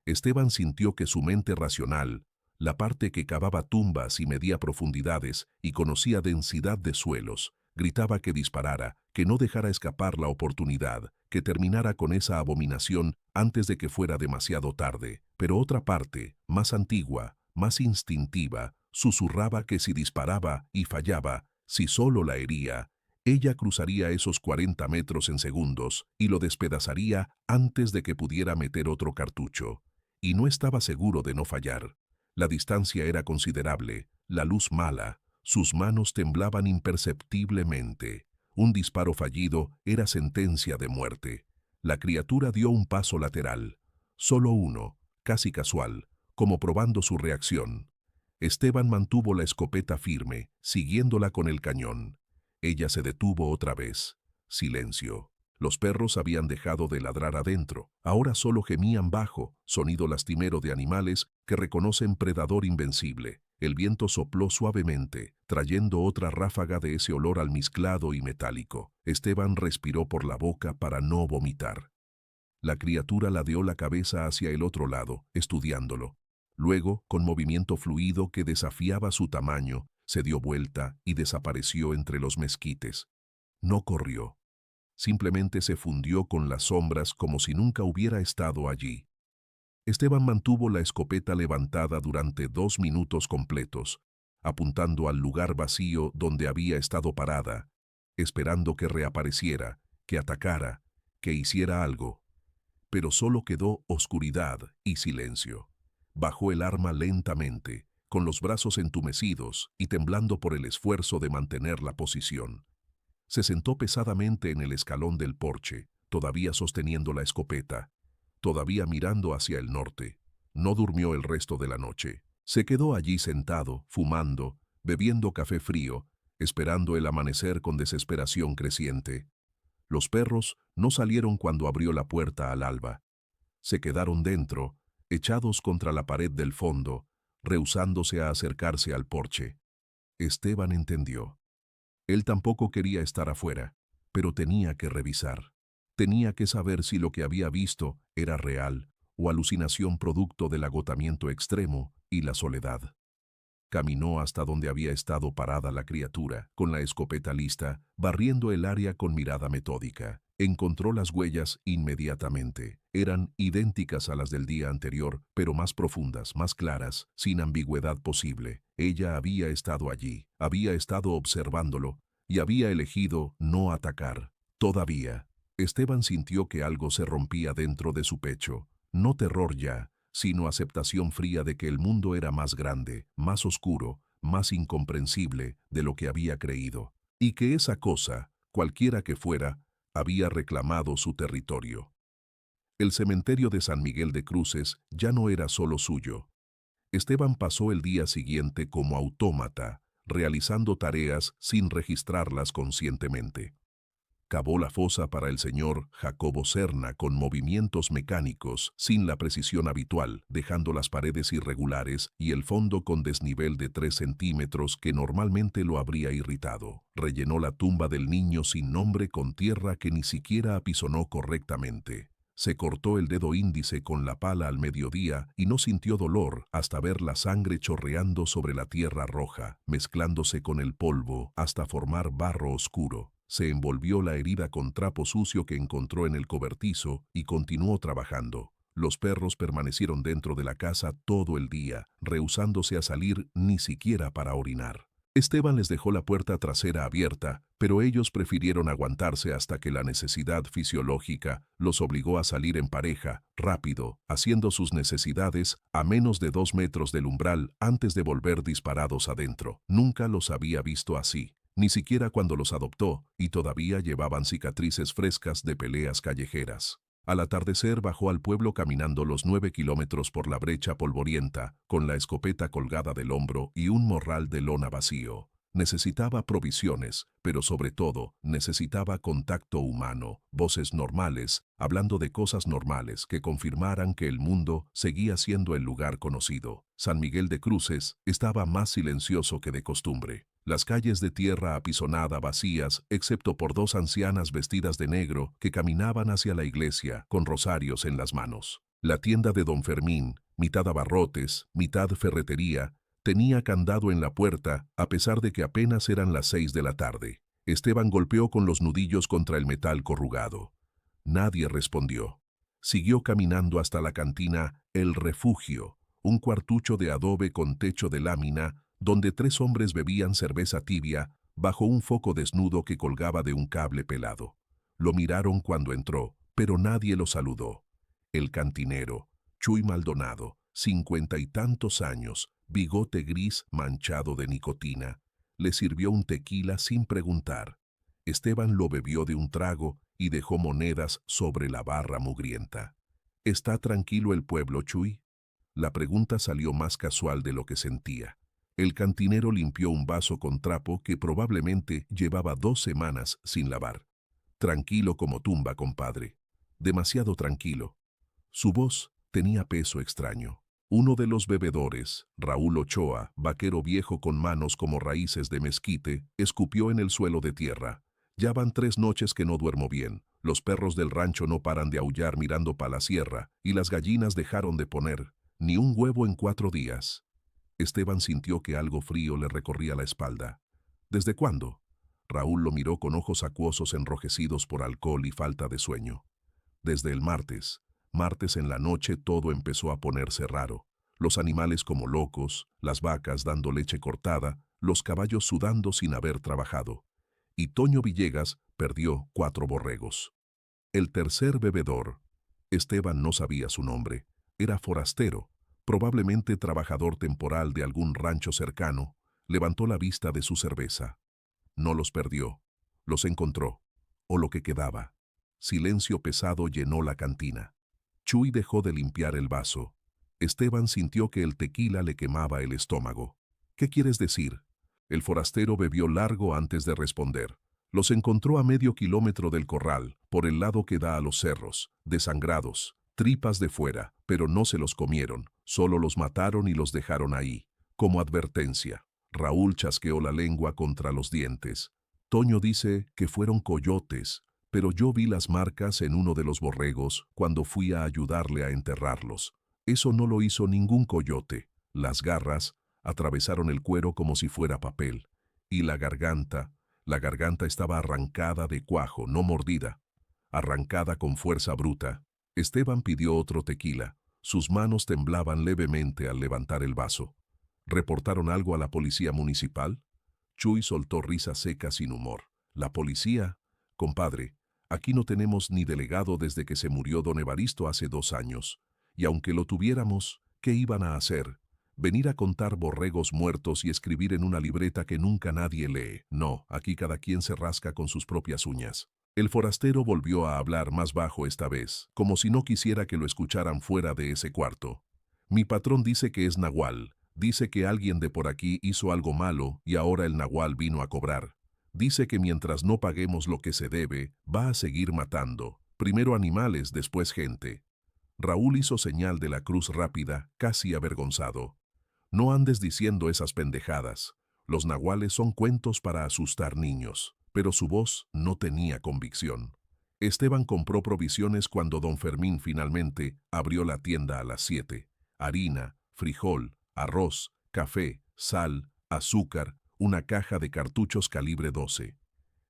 Esteban sintió que su mente racional, la parte que cavaba tumbas y medía profundidades y conocía densidad de suelos, gritaba que disparara, que no dejara escapar la oportunidad, que terminara con esa abominación antes de que fuera demasiado tarde. Pero otra parte, más antigua, más instintiva, susurraba que si disparaba y fallaba, si solo la hería, ella cruzaría esos 40 metros en segundos y lo despedazaría antes de que pudiera meter otro cartucho. Y no estaba seguro de no fallar. La distancia era considerable, la luz mala, sus manos temblaban imperceptiblemente. Un disparo fallido era sentencia de muerte. La criatura dio un paso lateral, solo uno, casi casual, como probando su reacción. Esteban mantuvo la escopeta firme, siguiéndola con el cañón. Ella se detuvo otra vez. Silencio. Los perros habían dejado de ladrar adentro, ahora solo gemían bajo, sonido lastimero de animales que reconocen predador invencible. El viento sopló suavemente, trayendo otra ráfaga de ese olor almizclado y metálico. Esteban respiró por la boca para no vomitar. La criatura ladeó la cabeza hacia el otro lado, estudiándolo. Luego, con movimiento fluido que desafiaba su tamaño, se dio vuelta y desapareció entre los mezquites. No corrió. Simplemente se fundió con las sombras como si nunca hubiera estado allí. Esteban mantuvo la escopeta levantada durante 2 minutos completos, apuntando al lugar vacío donde había estado parada, esperando que reapareciera, que atacara, que hiciera algo. Pero solo quedó oscuridad y silencio. Bajó el arma lentamente, con los brazos entumecidos y temblando por el esfuerzo de mantener la posición. Se sentó pesadamente en el escalón del porche, todavía sosteniendo la escopeta, todavía mirando hacia el norte. No durmió el resto de la noche. Se quedó allí sentado, fumando, bebiendo café frío, esperando el amanecer con desesperación creciente. Los perros no salieron cuando abrió la puerta al alba. Se quedaron dentro, echados contra la pared del fondo, rehusándose a acercarse al porche. Esteban entendió. Él tampoco quería estar afuera, pero tenía que revisar. Tenía que saber si lo que había visto era real o alucinación producto del agotamiento extremo y la soledad. Caminó hasta donde había estado parada la criatura, con la escopeta lista, barriendo el área con mirada metódica. Encontró las huellas inmediatamente. Eran idénticas a las del día anterior, pero más profundas, más claras, sin ambigüedad posible. Ella había estado allí, había estado observándolo, y había elegido no atacar. Todavía, Esteban sintió que algo se rompía dentro de su pecho. No terror ya, sino aceptación fría de que el mundo era más grande, más oscuro, más incomprensible de lo que había creído, y que esa cosa, cualquiera que fuera, había reclamado su territorio. El cementerio de San Miguel de Cruces ya no era solo suyo. Esteban pasó el día siguiente como autómata, realizando tareas sin registrarlas conscientemente. Cavó la fosa para el señor Jacobo Serna con movimientos mecánicos, sin la precisión habitual, dejando las paredes irregulares y el fondo con desnivel de 3 centímetros que normalmente lo habría irritado. Rellenó la tumba del niño sin nombre con tierra que ni siquiera apisonó correctamente. Se cortó el dedo índice con la pala al mediodía y no sintió dolor hasta ver la sangre chorreando sobre la tierra roja, mezclándose con el polvo hasta formar barro oscuro. Se envolvió la herida con trapo sucio que encontró en el cobertizo y continuó trabajando. Los perros permanecieron dentro de la casa todo el día, rehusándose a salir ni siquiera para orinar. Esteban les dejó la puerta trasera abierta, pero ellos prefirieron aguantarse hasta que la necesidad fisiológica los obligó a salir en pareja, rápido, haciendo sus necesidades a menos de 2 metros del umbral antes de volver disparados adentro. Nunca los había visto así. Ni siquiera cuando los adoptó, y todavía llevaban cicatrices frescas de peleas callejeras. Al atardecer bajó al pueblo caminando los 9 kilómetros por la brecha polvorienta, con la escopeta colgada del hombro y un morral de lona vacío. Necesitaba provisiones, pero sobre todo, necesitaba contacto humano, voces normales, hablando de cosas normales que confirmaran que el mundo seguía siendo el lugar conocido. San Miguel de Cruces estaba más silencioso que de costumbre. Las calles de tierra apisonada vacías, excepto por dos ancianas vestidas de negro que caminaban hacia la iglesia con rosarios en las manos. La tienda de don Fermín, mitad abarrotes, mitad ferretería, tenía candado en la puerta, a pesar de que apenas eran las 6 de la tarde. Esteban golpeó con los nudillos contra el metal corrugado. Nadie respondió. Siguió caminando hasta la cantina El Refugio, un cuartucho de adobe con techo de lámina, donde 3 hombres bebían cerveza tibia bajo un foco desnudo que colgaba de un cable pelado. Lo miraron cuando entró, pero nadie lo saludó. El cantinero, Chuy Maldonado, 50 y tantos años, bigote gris manchado de nicotina, le sirvió un tequila sin preguntar. Esteban lo bebió de un trago y dejó monedas sobre la barra mugrienta. ¿Está tranquilo el pueblo, Chuy? La pregunta salió más casual de lo que sentía. El cantinero limpió un vaso con trapo que probablemente llevaba 2 semanas sin lavar. Tranquilo como tumba, compadre. Demasiado tranquilo. Su voz tenía peso extraño. Uno de los bebedores, Raúl Ochoa, vaquero viejo con manos como raíces de mezquite, escupió en el suelo de tierra. Ya van 3 noches que no duermo bien. Los perros del rancho no paran de aullar mirando pa' la sierra, y las gallinas dejaron de poner ni un huevo en 4 días. Esteban sintió que algo frío le recorría la espalda. ¿Desde cuándo? Raúl lo miró con ojos acuosos enrojecidos por alcohol y falta de sueño. Desde el martes. Martes en la noche todo empezó a ponerse raro. Los animales como locos, las vacas dando leche cortada, los caballos sudando sin haber trabajado. Y Toño Villegas perdió 4 borregos. El tercer bebedor, Esteban no sabía su nombre, era forastero, probablemente trabajador temporal de algún rancho cercano, levantó la vista de su cerveza. No los perdió, los encontró, o lo que quedaba. Silencio pesado llenó la cantina. Chuy dejó de limpiar el vaso. Esteban sintió que el tequila le quemaba el estómago. ¿Qué quieres decir? El forastero bebió largo antes de responder. Los encontró a medio kilómetro del corral, por el lado que da a los cerros, desangrados, tripas de fuera, pero no se los comieron, solo los mataron y los dejaron ahí, como advertencia. Raúl chasqueó la lengua contra los dientes. Toño dice que fueron coyotes, pero yo vi las marcas en uno de los borregos cuando fui a ayudarle a enterrarlos. Eso no lo hizo ningún coyote. Las garras atravesaron el cuero como si fuera papel. Y la garganta estaba arrancada de cuajo, no mordida. Arrancada con fuerza bruta. Esteban pidió otro tequila. Sus manos temblaban levemente al levantar el vaso. ¿Reportaron algo a la policía municipal? Chuy soltó risa seca sin humor. ¿La policía? Compadre, aquí no tenemos ni delegado desde que se murió don Evaristo hace 2 años. Y aunque lo tuviéramos, ¿qué iban a hacer? ¿Venir a contar borregos muertos y escribir en una libreta que nunca nadie lee? No, aquí cada quien se rasca con sus propias uñas. El forastero volvió a hablar más bajo esta vez, como si no quisiera que lo escucharan fuera de ese cuarto. Mi patrón dice que es nahual. Dice que alguien de por aquí hizo algo malo y ahora el nahual vino a cobrar. Dice que mientras no paguemos lo que se debe, va a seguir matando. Primero animales, después gente. Raúl hizo señal de la cruz rápida, casi avergonzado. No andes diciendo esas pendejadas. Los nahuales son cuentos para asustar niños. Pero su voz no tenía convicción. Esteban compró provisiones cuando don Fermín finalmente abrió la tienda a las 7. Harina, frijol, arroz, café, sal, azúcar, una caja de cartuchos calibre 12.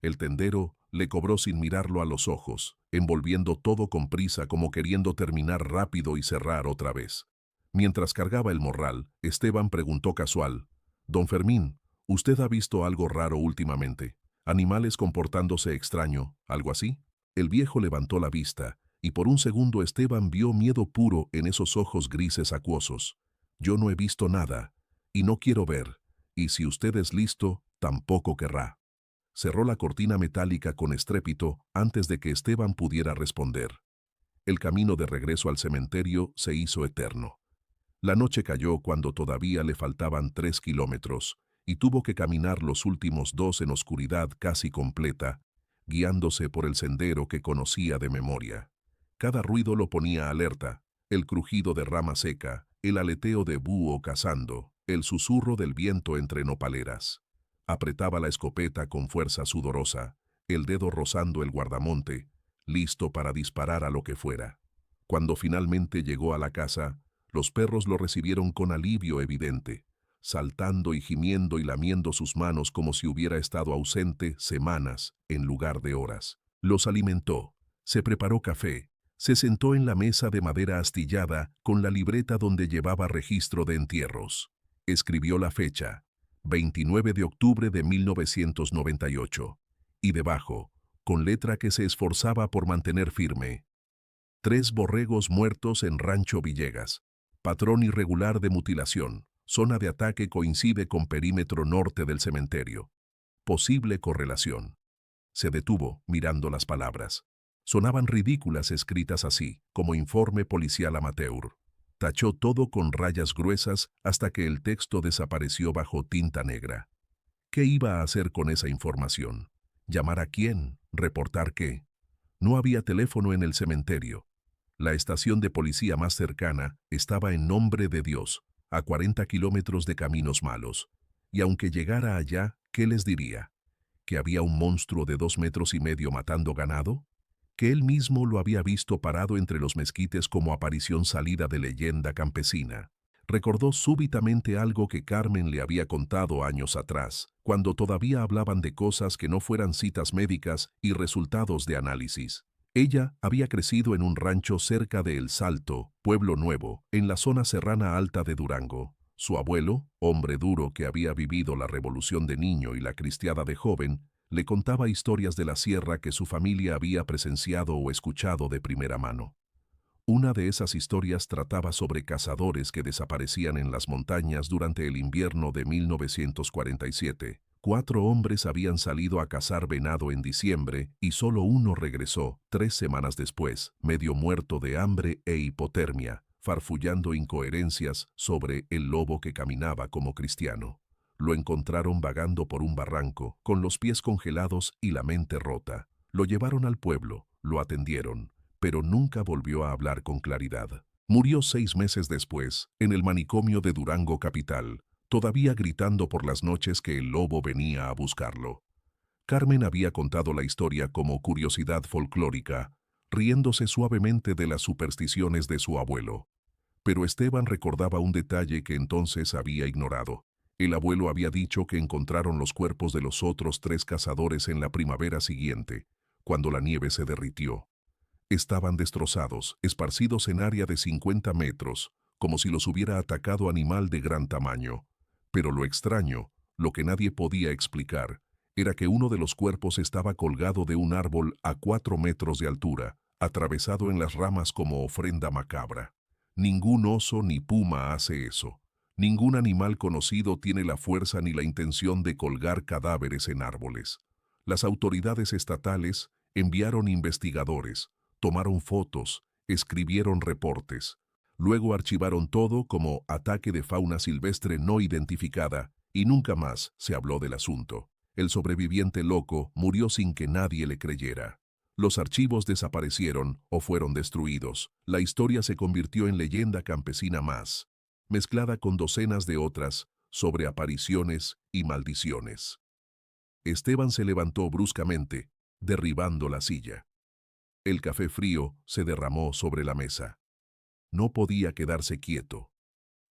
El tendero le cobró sin mirarlo a los ojos, envolviendo todo con prisa como queriendo terminar rápido y cerrar otra vez. Mientras cargaba el morral, Esteban preguntó casual: «Don Fermín, ¿usted ha visto algo raro últimamente? ¿Animales comportándose extraño, algo así?» El viejo levantó la vista, y por un segundo Esteban vio miedo puro en esos ojos grises acuosos. «Yo no he visto nada, y no quiero ver, y si usted es listo, tampoco querrá». Cerró la cortina metálica con estrépito antes de que Esteban pudiera responder. El camino de regreso al cementerio se hizo eterno. La noche cayó cuando todavía le faltaban 3 kilómetros y tuvo que caminar los últimos 2 en oscuridad casi completa, guiándose por el sendero que conocía de memoria. Cada ruido lo ponía alerta: el crujido de rama seca, el aleteo de búho cazando, el susurro del viento entre nopaleras. Apretaba la escopeta con fuerza sudorosa, el dedo rozando el guardamonte, listo para disparar a lo que fuera. Cuando finalmente llegó a la casa, los perros lo recibieron con alivio evidente, saltando y gimiendo y lamiendo sus manos como si hubiera estado ausente semanas en lugar de horas. Los alimentó, se preparó café, se sentó en la mesa de madera astillada con la libreta donde llevaba registro de entierros. Escribió la fecha, 29 de octubre de 1998, y debajo, con letra que se esforzaba por mantener firme: 3 borregos muertos en Rancho Villegas. Patrón irregular de mutilación. Zona de ataque coincide con perímetro norte del cementerio. Posible correlación. Se detuvo, mirando las palabras. Sonaban ridículas escritas así, como informe policial amateur. Tachó todo con rayas gruesas hasta que el texto desapareció bajo tinta negra. ¿Qué iba a hacer con esa información? ¿Llamar a quién? ¿Reportar qué? No había teléfono en el cementerio. La estación de policía más cercana estaba en Nombre de Dios, a 40 kilómetros de caminos malos. Y aunque llegara allá, ¿qué les diría? ¿Que había un monstruo de 2,5 metros matando ganado? ¿Que él mismo lo había visto parado entre los mezquites como aparición salida de leyenda campesina? Recordó súbitamente algo que Carmen le había contado años atrás, cuando todavía hablaban de cosas que no fueran citas médicas y resultados de análisis. Ella había crecido en un rancho cerca de El Salto, Pueblo Nuevo, en la zona serrana alta de Durango. Su abuelo, hombre duro que había vivido la revolución de niño y la cristiada de joven, le contaba historias de la sierra que su familia había presenciado o escuchado de primera mano. Una de esas historias trataba sobre cazadores que desaparecían en las montañas durante el invierno de 1947. 4 hombres habían salido a cazar venado en diciembre y solo uno regresó, 3 semanas después, medio muerto de hambre e hipotermia, farfullando incoherencias sobre el lobo que caminaba como cristiano. Lo encontraron vagando por un barranco, con los pies congelados y la mente rota. Lo llevaron al pueblo, lo atendieron, pero nunca volvió a hablar con claridad. Murió 6 meses después, en el manicomio de Durango capital, todavía gritando por las noches que el lobo venía a buscarlo. Carmen había contado la historia como curiosidad folclórica, riéndose suavemente de las supersticiones de su abuelo. Pero Esteban recordaba un detalle que entonces había ignorado. El abuelo había dicho que encontraron los cuerpos de los otros 3 cazadores en la primavera siguiente, cuando la nieve se derritió. Estaban destrozados, esparcidos en área de 50 metros, como si los hubiera atacado animal de gran tamaño. Pero lo extraño, lo que nadie podía explicar, era que uno de los cuerpos estaba colgado de un árbol a 4 metros de altura, atravesado en las ramas como ofrenda macabra. Ningún oso ni puma hace eso. Ningún animal conocido tiene la fuerza ni la intención de colgar cadáveres en árboles. Las autoridades estatales enviaron investigadores, tomaron fotos, escribieron reportes. Luego archivaron todo como ataque de fauna silvestre no identificada y nunca más se habló del asunto. El sobreviviente loco murió sin que nadie le creyera. Los archivos desaparecieron o fueron destruidos. La historia se convirtió en leyenda campesina más, mezclada con docenas de otras sobre apariciones y maldiciones. Esteban se levantó bruscamente, derribando la silla. El café frío se derramó sobre la mesa. No podía quedarse quieto.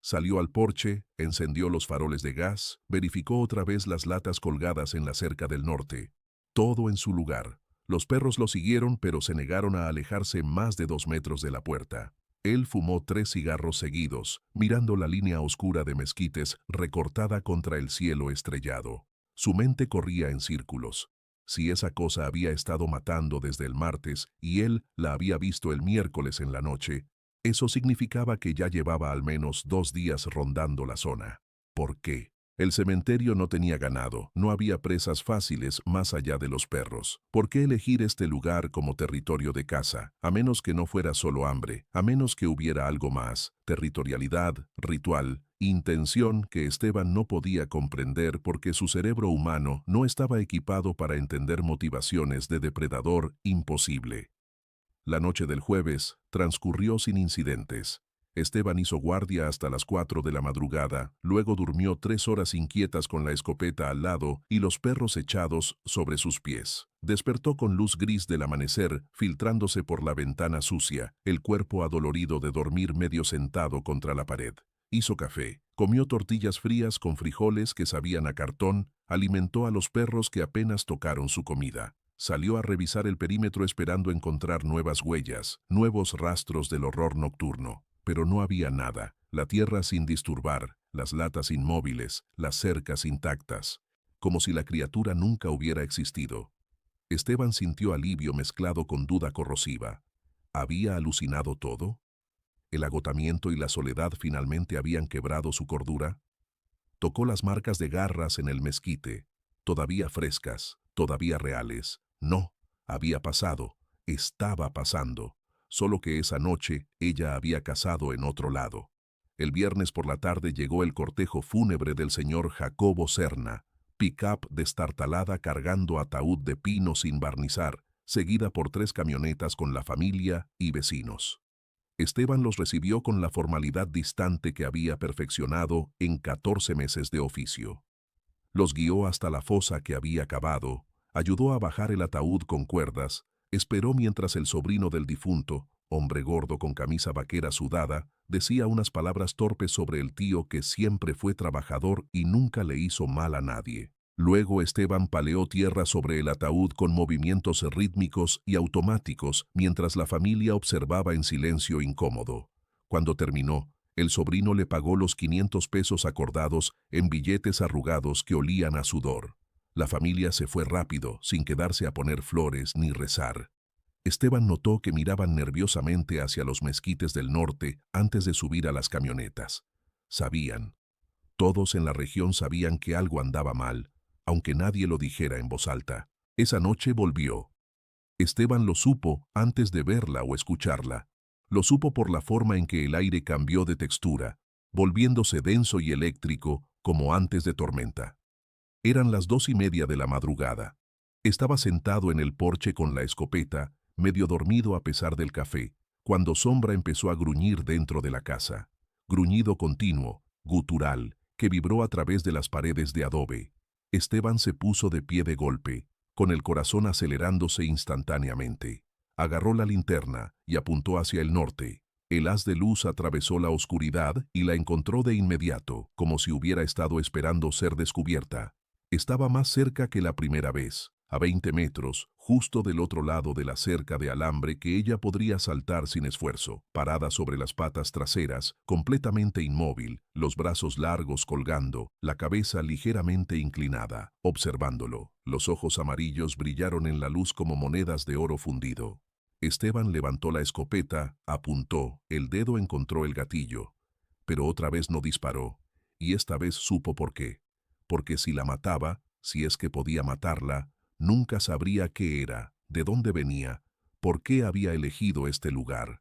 Salió al porche, encendió los faroles de gas, verificó otra vez las latas colgadas en la cerca del norte. Todo en su lugar. Los perros lo siguieron, pero se negaron a alejarse más de 2 metros de la puerta. Él fumó 3 cigarros seguidos, mirando la línea oscura de mezquites recortada contra el cielo estrellado. Su mente corría en círculos. Si esa cosa había estado matando desde el martes y él la había visto el miércoles en la noche, eso significaba que ya llevaba al menos 2 días rondando la zona. ¿Por qué? El cementerio no tenía ganado, no había presas fáciles más allá de los perros. ¿Por qué elegir este lugar como territorio de caza? A menos que no fuera solo hambre, a menos que hubiera algo más, territorialidad, ritual, intención que Esteban no podía comprender porque su cerebro humano no estaba equipado para entender motivaciones de depredador imposible. La noche del jueves transcurrió sin incidentes. Esteban hizo guardia hasta las 4 de la madrugada, luego durmió 3 horas inquietas con la escopeta al lado y los perros echados sobre sus pies. Despertó con luz gris del amanecer, filtrándose por la ventana sucia, el cuerpo adolorido de dormir medio sentado contra la pared. Hizo café, comió tortillas frías con frijoles que sabían a cartón, alimentó a los perros que apenas tocaron su comida. Salió a revisar el perímetro esperando encontrar nuevas huellas, nuevos rastros del horror nocturno. Pero no había nada, la tierra sin disturbar, las latas inmóviles, las cercas intactas, como si la criatura nunca hubiera existido. Esteban sintió alivio mezclado con duda corrosiva. ¿Había alucinado todo? ¿El agotamiento y la soledad finalmente habían quebrado su cordura? Tocó las marcas de garras en el mezquite, todavía frescas, todavía reales. No, había pasado, estaba pasando. Solo que esa noche ella había cazado en otro lado. El viernes por la tarde llegó el cortejo fúnebre del señor Jacobo Serna, pick-up destartalada cargando ataúd de pino sin barnizar, seguida por 3 camionetas con la familia y vecinos. Esteban los recibió con la formalidad distante que había perfeccionado en 14 meses de oficio. Los guió hasta la fosa que había cavado, ayudó a bajar el ataúd con cuerdas, esperó mientras el sobrino del difunto, hombre gordo con camisa vaquera sudada, decía unas palabras torpes sobre el tío que siempre fue trabajador y nunca le hizo mal a nadie. Luego Esteban paleó tierra sobre el ataúd con movimientos rítmicos y automáticos mientras la familia observaba en silencio incómodo. Cuando terminó, el sobrino le pagó los 500 pesos acordados en billetes arrugados que olían a sudor. La familia se fue rápido, sin quedarse a poner flores ni rezar. Esteban notó que miraban nerviosamente hacia los mezquites del norte antes de subir a las camionetas. Sabían. Todos en la región sabían que algo andaba mal, aunque nadie lo dijera en voz alta. Esa noche volvió. Esteban lo supo antes de verla o escucharla. Lo supo por la forma en que el aire cambió de textura, volviéndose denso y eléctrico como antes de tormenta. Eran las 2:30 de la madrugada. Estaba sentado en el porche con la escopeta, medio dormido a pesar del café, cuando Sombra empezó a gruñir dentro de la casa. Gruñido continuo, gutural, que vibró a través de las paredes de adobe. Esteban se puso de pie de golpe, con el corazón acelerándose instantáneamente. Agarró la linterna y apuntó hacia el norte. El haz de luz atravesó la oscuridad y la encontró de inmediato, como si hubiera estado esperando ser descubierta. Estaba más cerca que la primera vez, a 20 metros, justo del otro lado de la cerca de alambre que ella podría saltar sin esfuerzo, parada sobre las patas traseras, completamente inmóvil, los brazos largos colgando, la cabeza ligeramente inclinada, observándolo. Los ojos amarillos brillaron en la luz como monedas de oro fundido. Esteban levantó la escopeta, apuntó, el dedo encontró el gatillo, pero otra vez no disparó, y esta vez supo por qué. Porque si la mataba, si es que podía matarla, nunca sabría qué era, de dónde venía, por qué había elegido este lugar.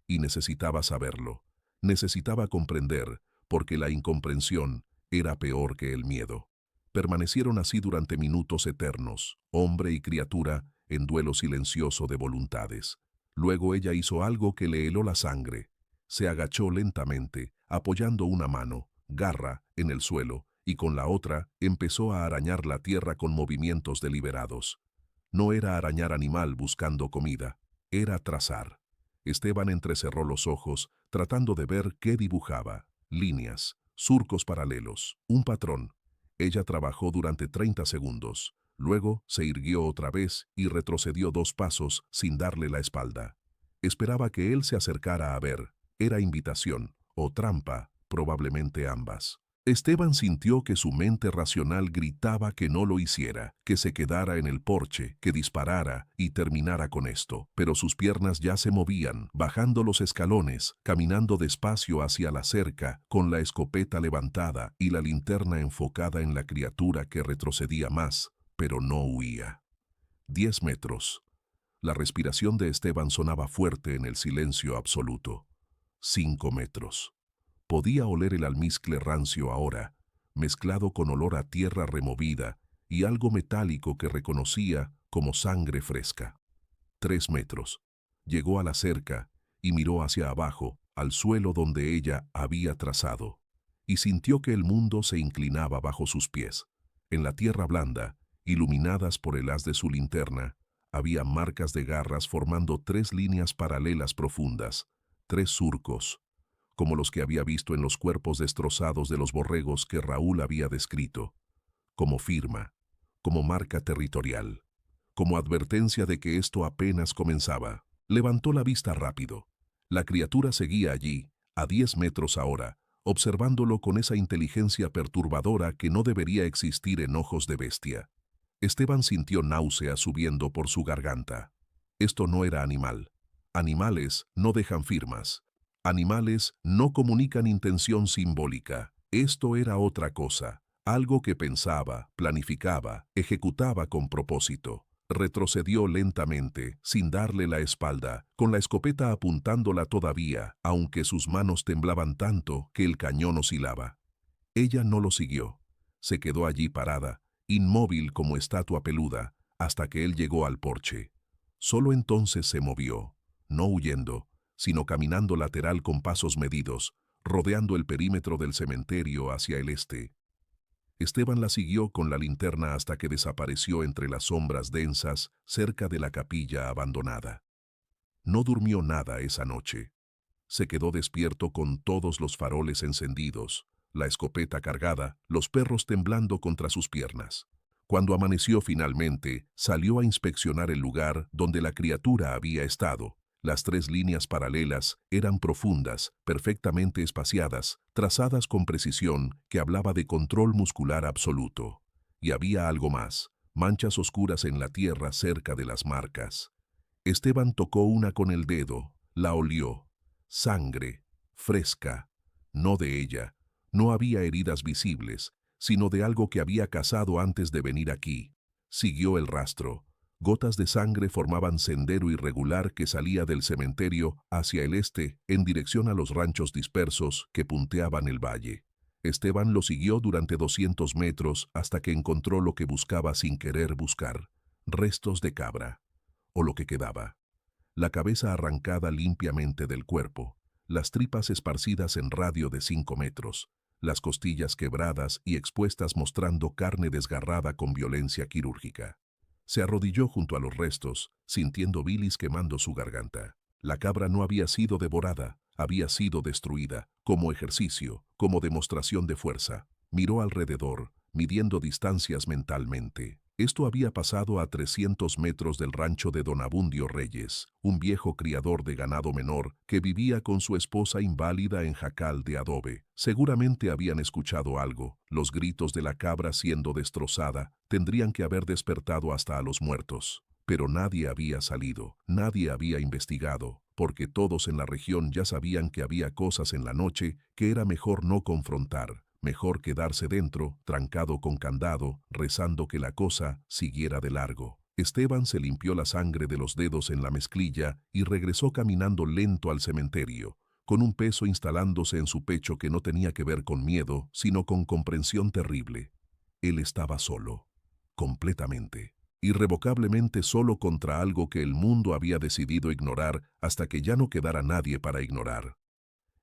Y necesitaba saberlo. Necesitaba comprender, porque la incomprensión era peor que el miedo. Permanecieron así durante minutos eternos, hombre y criatura, en duelo silencioso de voluntades. Luego ella hizo algo que le heló la sangre. Se agachó lentamente, apoyando una mano, garra, en el suelo, y con la otra empezó a arañar la tierra con movimientos deliberados. No era arañar animal buscando comida, era trazar. Esteban entrecerró los ojos, tratando de ver qué dibujaba. Líneas, surcos paralelos, un patrón. Ella trabajó durante 30 segundos. Luego se irguió otra vez y retrocedió 2 pasos sin darle la espalda. Esperaba que él se acercara a ver. Era invitación o trampa, probablemente ambas. Esteban sintió que su mente racional gritaba que no lo hiciera, que se quedara en el porche, que disparara y terminara con esto. Pero sus piernas ya se movían, bajando los escalones, caminando despacio hacia la cerca, con la escopeta levantada y la linterna enfocada en la criatura que retrocedía más, pero no huía. 10 metros. La respiración de Esteban sonaba fuerte en el silencio absoluto. 5 metros. Podía oler el almizcle rancio ahora, mezclado con olor a tierra removida y algo metálico que reconocía como sangre fresca. 3 metros. Llegó a la cerca y miró hacia abajo, al suelo donde ella había trazado, y sintió que el mundo se inclinaba bajo sus pies. En la tierra blanda, iluminadas por el haz de su linterna, había marcas de garras formando 3 líneas paralelas profundas, 3 surcos, como los que había visto en los cuerpos destrozados de los borregos que Raúl había descrito, como firma, como marca territorial, como advertencia de que esto apenas comenzaba. Levantó la vista rápido. La criatura seguía allí, a 10 metros ahora, observándolo con esa inteligencia perturbadora que no debería existir en ojos de bestia. Esteban sintió náusea subiendo por su garganta. Esto no era animal. Animales no dejan firmas. Animales no comunican intención simbólica. Esto era otra cosa, algo que pensaba, planificaba, ejecutaba con propósito. Retrocedió lentamente, sin darle la espalda, con la escopeta apuntándola todavía, aunque sus manos temblaban tanto que el cañón oscilaba. Ella no lo siguió. Se quedó allí parada, inmóvil como estatua peluda, hasta que él llegó al porche. Solo entonces se movió, no huyendo, sino caminando lateral con pasos medidos, rodeando el perímetro del cementerio hacia el este. Esteban la siguió con la linterna hasta que desapareció entre las sombras densas cerca de la capilla abandonada. No durmió nada esa noche. Se quedó despierto con todos los faroles encendidos, la escopeta cargada, los perros temblando contra sus piernas. Cuando amaneció finalmente, salió a inspeccionar el lugar donde la criatura había estado. Las 3 líneas paralelas eran profundas, perfectamente espaciadas, trazadas con precisión que hablaba de control muscular absoluto. Y había algo más, manchas oscuras en la tierra cerca de las marcas. Esteban tocó una con el dedo, la olió. Sangre, fresca, no de ella. No había heridas visibles, sino de algo que había cazado antes de venir aquí. Siguió el rastro. Gotas de sangre formaban sendero irregular que salía del cementerio hacia el este en dirección a los ranchos dispersos que punteaban el valle. Esteban lo siguió durante 200 metros hasta que encontró lo que buscaba sin querer buscar: restos de cabra, o lo que quedaba. La cabeza arrancada limpiamente del cuerpo, las tripas esparcidas en radio de 5 metros, las costillas quebradas y expuestas mostrando carne desgarrada con violencia quirúrgica. Se arrodilló junto a los restos, sintiendo bilis quemando su garganta. La cabra no había sido devorada, había sido destruida, como ejercicio, como demostración de fuerza. Miró alrededor, midiendo distancias mentalmente. Esto había pasado a 300 metros del rancho de don Abundio Reyes, un viejo criador de ganado menor que vivía con su esposa inválida en jacal de adobe. Seguramente habían escuchado algo. Los gritos de la cabra siendo destrozada tendrían que haber despertado hasta a los muertos. Pero nadie había salido, nadie había investigado, porque todos en la región ya sabían que había cosas en la noche que era mejor no confrontar. Mejor quedarse dentro, trancado con candado, rezando que la cosa siguiera de largo. Esteban se limpió la sangre de los dedos en la mezclilla y regresó caminando lento al cementerio, con un peso instalándose en su pecho que no tenía que ver con miedo, sino con comprensión terrible. Él estaba solo, completamente, irrevocablemente solo contra algo que el mundo había decidido ignorar hasta que ya no quedara nadie para ignorar.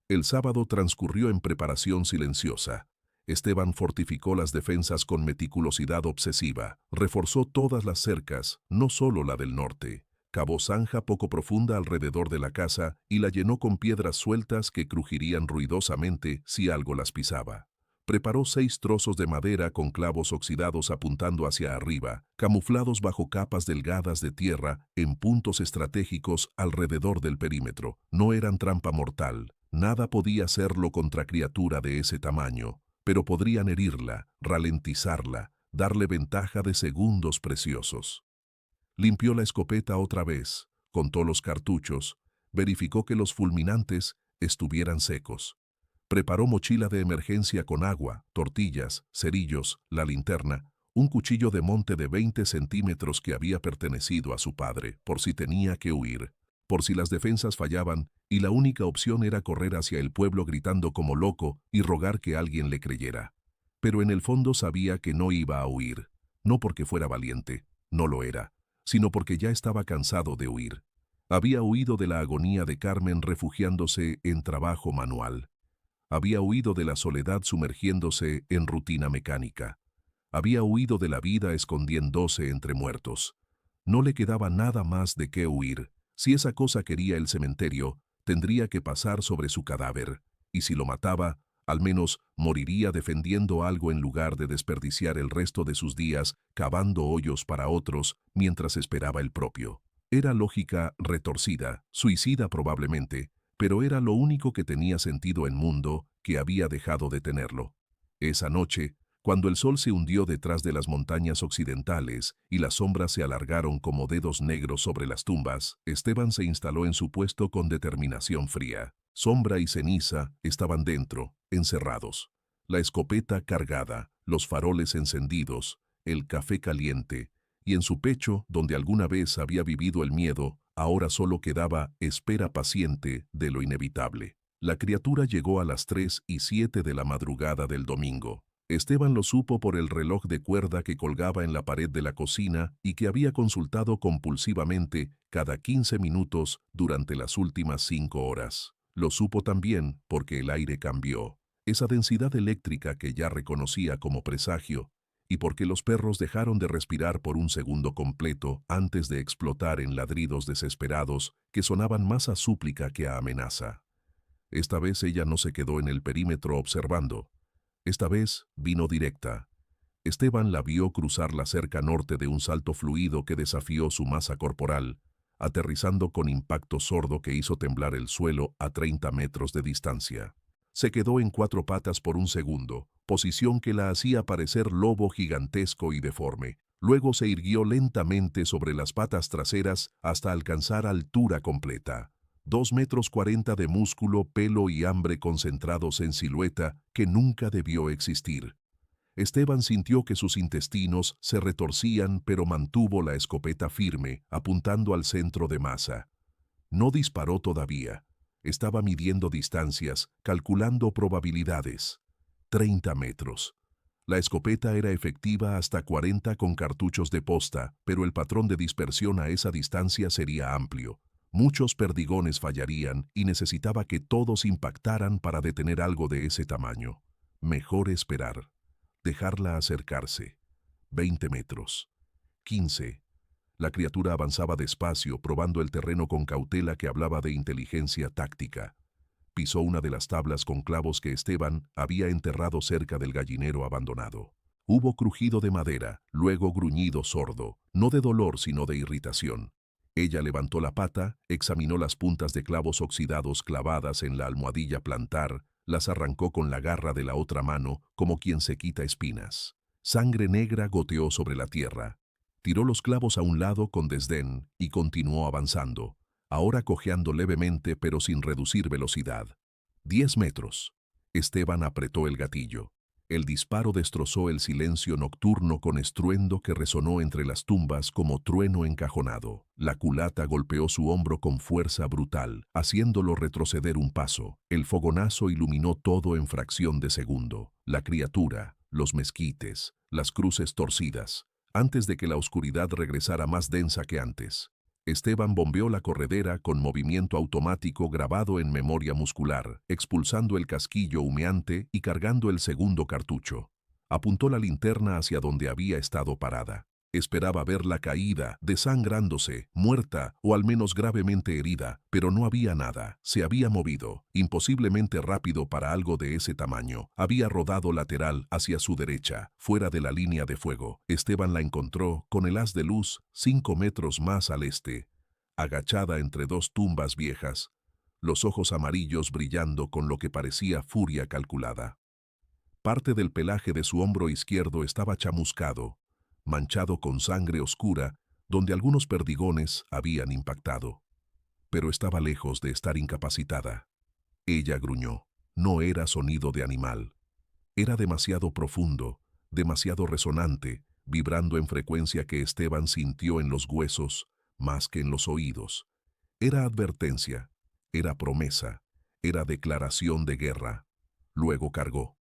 El sábado transcurrió en preparación silenciosa. Esteban fortificó las defensas con meticulosidad obsesiva, reforzó todas las cercas, no solo la del norte. Cavó zanja poco profunda alrededor de la casa y la llenó con piedras sueltas que crujirían ruidosamente si algo las pisaba. Preparó 6 trozos de madera con clavos oxidados apuntando hacia arriba, camuflados bajo capas delgadas de tierra en puntos estratégicos alrededor del perímetro. No eran trampa mortal. Nada podía hacerlo contra criatura de ese tamaño, pero podrían herirla, ralentizarla, darle ventaja de segundos preciosos. Limpió la escopeta otra vez, contó los cartuchos, verificó que los fulminantes estuvieran secos. Preparó mochila de emergencia con agua, tortillas, cerillos, la linterna, un cuchillo de monte de 20 centímetros que había pertenecido a su padre, por si tenía que huir, por si las defensas fallaban, y la única opción era correr hacia el pueblo gritando como loco y rogar que alguien le creyera. Pero en el fondo sabía que no iba a huir, no porque fuera valiente, no lo era, sino porque ya estaba cansado de huir. Había huido de la agonía de Carmen refugiándose en trabajo manual. Había huido de la soledad sumergiéndose en rutina mecánica. Había huido de la vida escondiéndose entre muertos. No le quedaba nada más de qué huir. Si esa cosa quería el cementerio, tendría que pasar sobre su cadáver, y si lo mataba, al menos moriría defendiendo algo en lugar de desperdiciar el resto de sus días cavando hoyos para otros mientras esperaba el propio. Era lógica retorcida, suicida probablemente, pero era lo único que tenía sentido en mundo que había dejado de tenerlo. Esa noche, cuando el sol se hundió detrás de las montañas occidentales y las sombras se alargaron como dedos negros sobre las tumbas, Esteban se instaló en su puesto con determinación fría. Sombra y ceniza estaban dentro, encerrados. La escopeta cargada, los faroles encendidos, el café caliente, y en su pecho, donde alguna vez había vivido el miedo, ahora solo quedaba espera paciente de lo inevitable. La criatura llegó a las 3:07 de la madrugada del domingo. Esteban lo supo por el reloj de cuerda que colgaba en la pared de la cocina y que había consultado compulsivamente cada 15 minutos durante las últimas 5 horas. Lo supo también porque el aire cambió, esa densidad eléctrica que ya reconocía como presagio, y porque los perros dejaron de respirar por un segundo completo antes de explotar en ladridos desesperados que sonaban más a súplica que a amenaza. Esta vez ella no se quedó en el perímetro observando. Esta vez vino directa. Esteban la vio cruzar la cerca norte de un salto fluido que desafió su masa corporal, aterrizando con impacto sordo que hizo temblar el suelo a 30 metros de distancia. Se quedó en 4 patas por un segundo, posición que la hacía parecer lobo gigantesco y deforme. Luego se irguió lentamente sobre las patas traseras hasta alcanzar altura completa. 2,40 metros de músculo, pelo y hambre concentrados en silueta que nunca debió existir. Esteban sintió que sus intestinos se retorcían, pero mantuvo la escopeta firme, apuntando al centro de masa. No disparó todavía. Estaba midiendo distancias, calculando probabilidades. 30 metros. La escopeta era efectiva hasta 40 con cartuchos de posta, pero el patrón de dispersión a esa distancia sería amplio. Muchos perdigones fallarían y necesitaba que todos impactaran para detener algo de ese tamaño. Mejor esperar. Dejarla acercarse. 20 metros. 15. La criatura avanzaba despacio, probando el terreno con cautela que hablaba de inteligencia táctica. Pisó una de las tablas con clavos que Esteban había enterrado cerca del gallinero abandonado. Hubo crujido de madera, luego gruñido sordo, no de dolor sino de irritación. Ella levantó la pata, examinó las puntas de clavos oxidados clavadas en la almohadilla plantar, las arrancó con la garra de la otra mano como quien se quita espinas. Sangre negra goteó sobre la tierra. Tiró los clavos a un lado con desdén y continuó avanzando, ahora cojeando levemente pero sin reducir velocidad. 10 metros. Esteban apretó el gatillo. El disparo destrozó el silencio nocturno con estruendo que resonó entre las tumbas como trueno encajonado. La culata golpeó su hombro con fuerza brutal, haciéndolo retroceder un paso. El fogonazo iluminó todo en fracción de segundo. La criatura, los mezquites, las cruces torcidas, antes de que la oscuridad regresara más densa que antes. Esteban bombeó la corredera con movimiento automático grabado en memoria muscular, expulsando el casquillo humeante y cargando el segundo cartucho. Apuntó la linterna hacia donde había estado parada. Esperaba verla caída, desangrándose, muerta o al menos gravemente herida, pero no había nada. Se había movido, imposiblemente rápido para algo de ese tamaño. Había rodado lateral hacia su derecha, fuera de la línea de fuego. Esteban la encontró, con el haz de luz, 5 metros más al este, agachada entre 2 tumbas viejas, los ojos amarillos brillando con lo que parecía furia calculada. Parte del pelaje de su hombro izquierdo estaba chamuscado, manchado con sangre oscura, donde algunos perdigones habían impactado. Pero estaba lejos de estar incapacitada. Ella gruñó. No era sonido de animal. Era demasiado profundo, demasiado resonante, vibrando en frecuencia que Esteban sintió en los huesos más que en los oídos. Era advertencia, era promesa, era declaración de guerra. Luego cargó.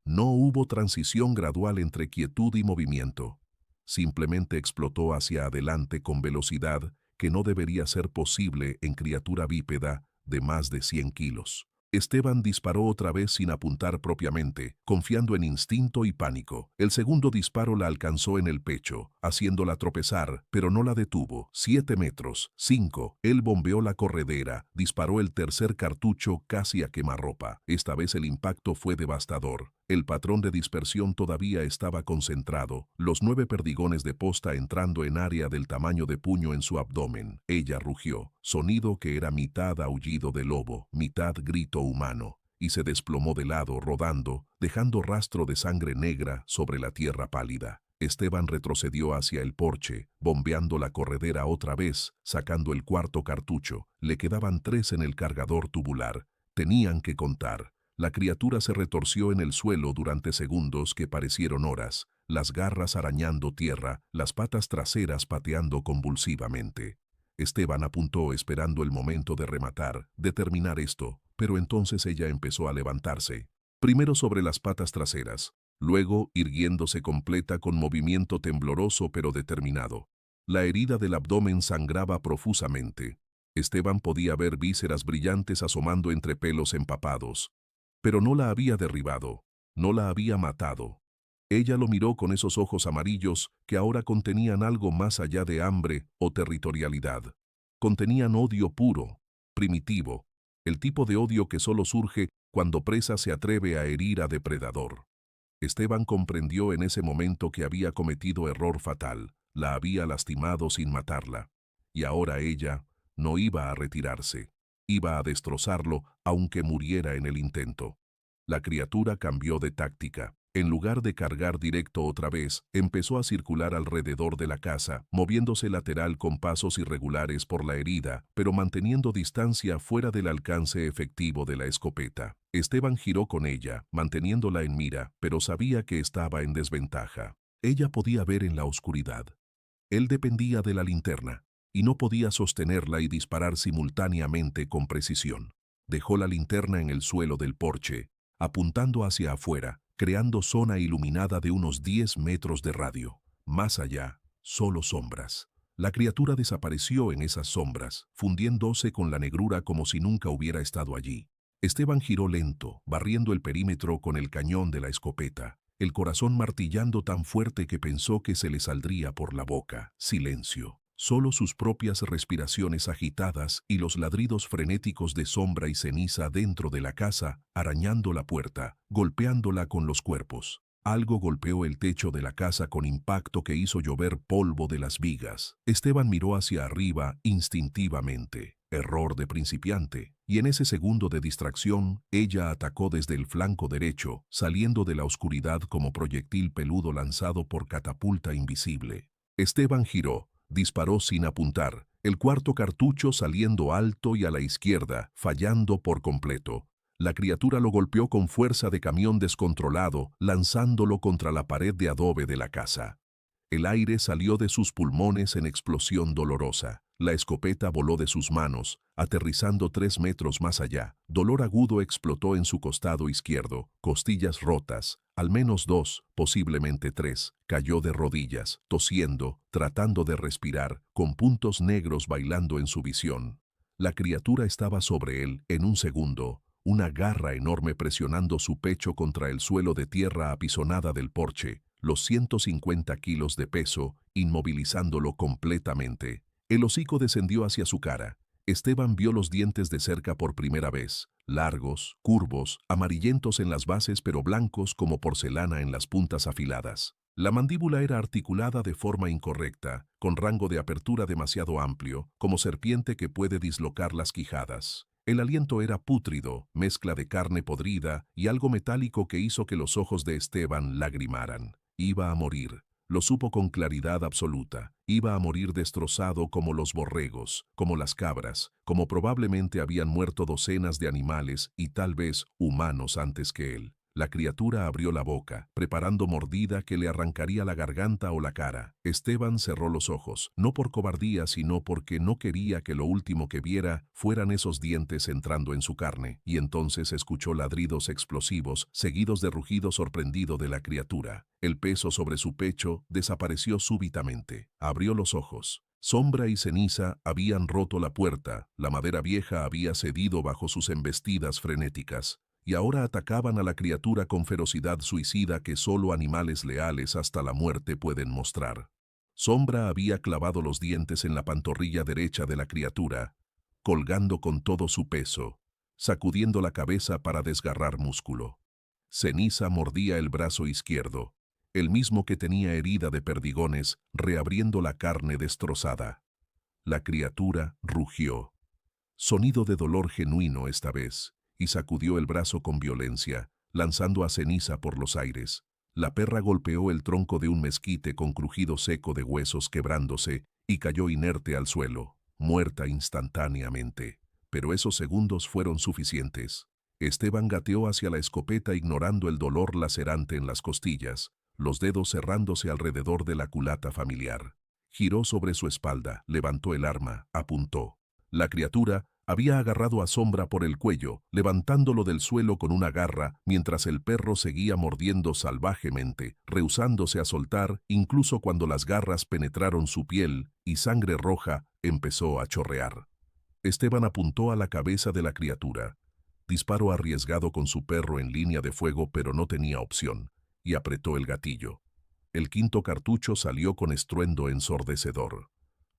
No hubo transición gradual entre quietud y movimiento. Simplemente explotó hacia adelante con velocidad que no debería ser posible en criatura bípeda de más de 100 kilos. Esteban disparó otra vez sin apuntar propiamente, confiando en instinto y pánico. El segundo disparo la alcanzó en el pecho, haciéndola tropezar, pero no la detuvo. 7 metros, 5. Él bombeó la corredera, disparó el tercer cartucho casi a quemarropa. Esta vez el impacto fue devastador. El patrón de dispersión todavía estaba concentrado, los 9 perdigones de posta entrando en área del tamaño de puño en su abdomen. Ella rugió, sonido que era mitad aullido de lobo, mitad grito humano, y se desplomó de lado rodando, dejando rastro de sangre negra sobre la tierra pálida. Esteban retrocedió hacia el porche, bombeando la corredera otra vez, sacando el cuarto cartucho. Le quedaban 3 en el cargador tubular. Tenían que contar. La criatura se retorció en el suelo durante segundos que parecieron horas, las garras arañando tierra, las patas traseras pateando convulsivamente. Esteban apuntó esperando el momento de rematar, de terminar esto, pero entonces ella empezó a levantarse. Primero sobre las patas traseras, luego irguiéndose completa con movimiento tembloroso pero determinado. La herida del abdomen sangraba profusamente. Esteban podía ver vísceras brillantes asomando entre pelos empapados. Pero no la había derribado, no la había matado. Ella lo miró con esos ojos amarillos que ahora contenían algo más allá de hambre o territorialidad. Contenían odio puro, primitivo, el tipo de odio que solo surge cuando presa se atreve a herir a depredador. Esteban comprendió en ese momento que había cometido error fatal, la había lastimado sin matarla. Y ahora ella no iba a retirarse. Iba a destrozarlo aunque muriera en el intento. La criatura cambió de táctica. En lugar de cargar directo otra vez, empezó a circular alrededor de la casa, moviéndose lateral con pasos irregulares por la herida, pero manteniendo distancia fuera del alcance efectivo de la escopeta. Esteban giró con ella, manteniéndola en mira, pero sabía que estaba en desventaja. Ella podía ver en la oscuridad. Él dependía de la linterna y no podía sostenerla y disparar simultáneamente con precisión. Dejó la linterna en el suelo del porche, apuntando hacia afuera, creando zona iluminada de unos 10 metros de radio. Más allá, solo sombras. La criatura desapareció en esas sombras, fundiéndose con la negrura como si nunca hubiera estado allí. Esteban giró lento, barriendo el perímetro con el cañón de la escopeta, el corazón martillando tan fuerte que pensó que se le saldría por la boca. Silencio. Solo sus propias respiraciones agitadas y los ladridos frenéticos de sombra y ceniza dentro de la casa, arañando la puerta, golpeándola con los cuerpos. Algo golpeó el techo de la casa con impacto que hizo llover polvo de las vigas. Esteban miró hacia arriba instintivamente. Error de principiante. Y en ese segundo de distracción, ella atacó desde el flanco derecho, saliendo de la oscuridad como proyectil peludo lanzado por catapulta invisible. Esteban giró. Disparó sin apuntar, el cuarto cartucho saliendo alto y a la izquierda, fallando por completo. La criatura lo golpeó con fuerza de camión descontrolado, lanzándolo contra la pared de adobe de la casa. El aire salió de sus pulmones en explosión dolorosa. La escopeta voló de sus manos, aterrizando 3 metros más allá. Dolor agudo explotó en su costado izquierdo, costillas rotas, al menos 2, posiblemente 3. Cayó de rodillas, tosiendo, tratando de respirar, con puntos negros bailando en su visión. La criatura estaba sobre él en un segundo, una garra enorme presionando su pecho contra el suelo de tierra apisonada del porche, los 150 kilos de peso, inmovilizándolo completamente. El hocico descendió hacia su cara. Esteban vio los dientes de cerca por primera vez, largos, curvos, amarillentos en las bases pero blancos como porcelana en las puntas afiladas. La mandíbula era articulada de forma incorrecta, con rango de apertura demasiado amplio, como serpiente que puede dislocar las quijadas. El aliento era pútrido, mezcla de carne podrida y algo metálico que hizo que los ojos de Esteban lagrimaran. Iba a morir. Lo supo con claridad absoluta. Iba a morir destrozado como los borregos, como las cabras, como probablemente habían muerto docenas de animales y tal vez humanos antes que él. La criatura abrió la boca, preparando mordida que le arrancaría la garganta o la cara. Esteban cerró los ojos, no por cobardía, sino porque no quería que lo último que viera fueran esos dientes entrando en su carne, y entonces escuchó ladridos explosivos, seguidos de rugido sorprendido de la criatura. El peso sobre su pecho desapareció súbitamente. Abrió los ojos. Sombra y ceniza habían roto la puerta, la madera vieja había cedido bajo sus embestidas frenéticas. Y ahora atacaban a la criatura con ferocidad suicida que solo animales leales hasta la muerte pueden mostrar. Sombra había clavado los dientes en la pantorrilla derecha de la criatura, colgando con todo su peso, sacudiendo la cabeza para desgarrar músculo. Ceniza mordía el brazo izquierdo, el mismo que tenía herida de perdigones, reabriendo la carne destrozada. La criatura rugió. Sonido de dolor genuino esta vez, y sacudió el brazo con violencia, lanzando a Ceniza por los aires. La perra golpeó el tronco de un mezquite con crujido seco de huesos quebrándose y cayó inerte al suelo, muerta instantáneamente. Pero esos segundos fueron suficientes. Esteban gateó hacia la escopeta ignorando el dolor lacerante en las costillas, los dedos cerrándose alrededor de la culata familiar. Giró sobre su espalda, levantó el arma, apuntó. La criatura había agarrado a Sombra por el cuello, levantándolo del suelo con una garra, mientras el perro seguía mordiendo salvajemente, rehusándose a soltar, incluso cuando las garras penetraron su piel y sangre roja empezó a chorrear. Esteban apuntó a la cabeza de la criatura. Disparo arriesgado con su perro en línea de fuego, pero no tenía opción, y apretó el gatillo. El quinto cartucho salió con estruendo ensordecedor.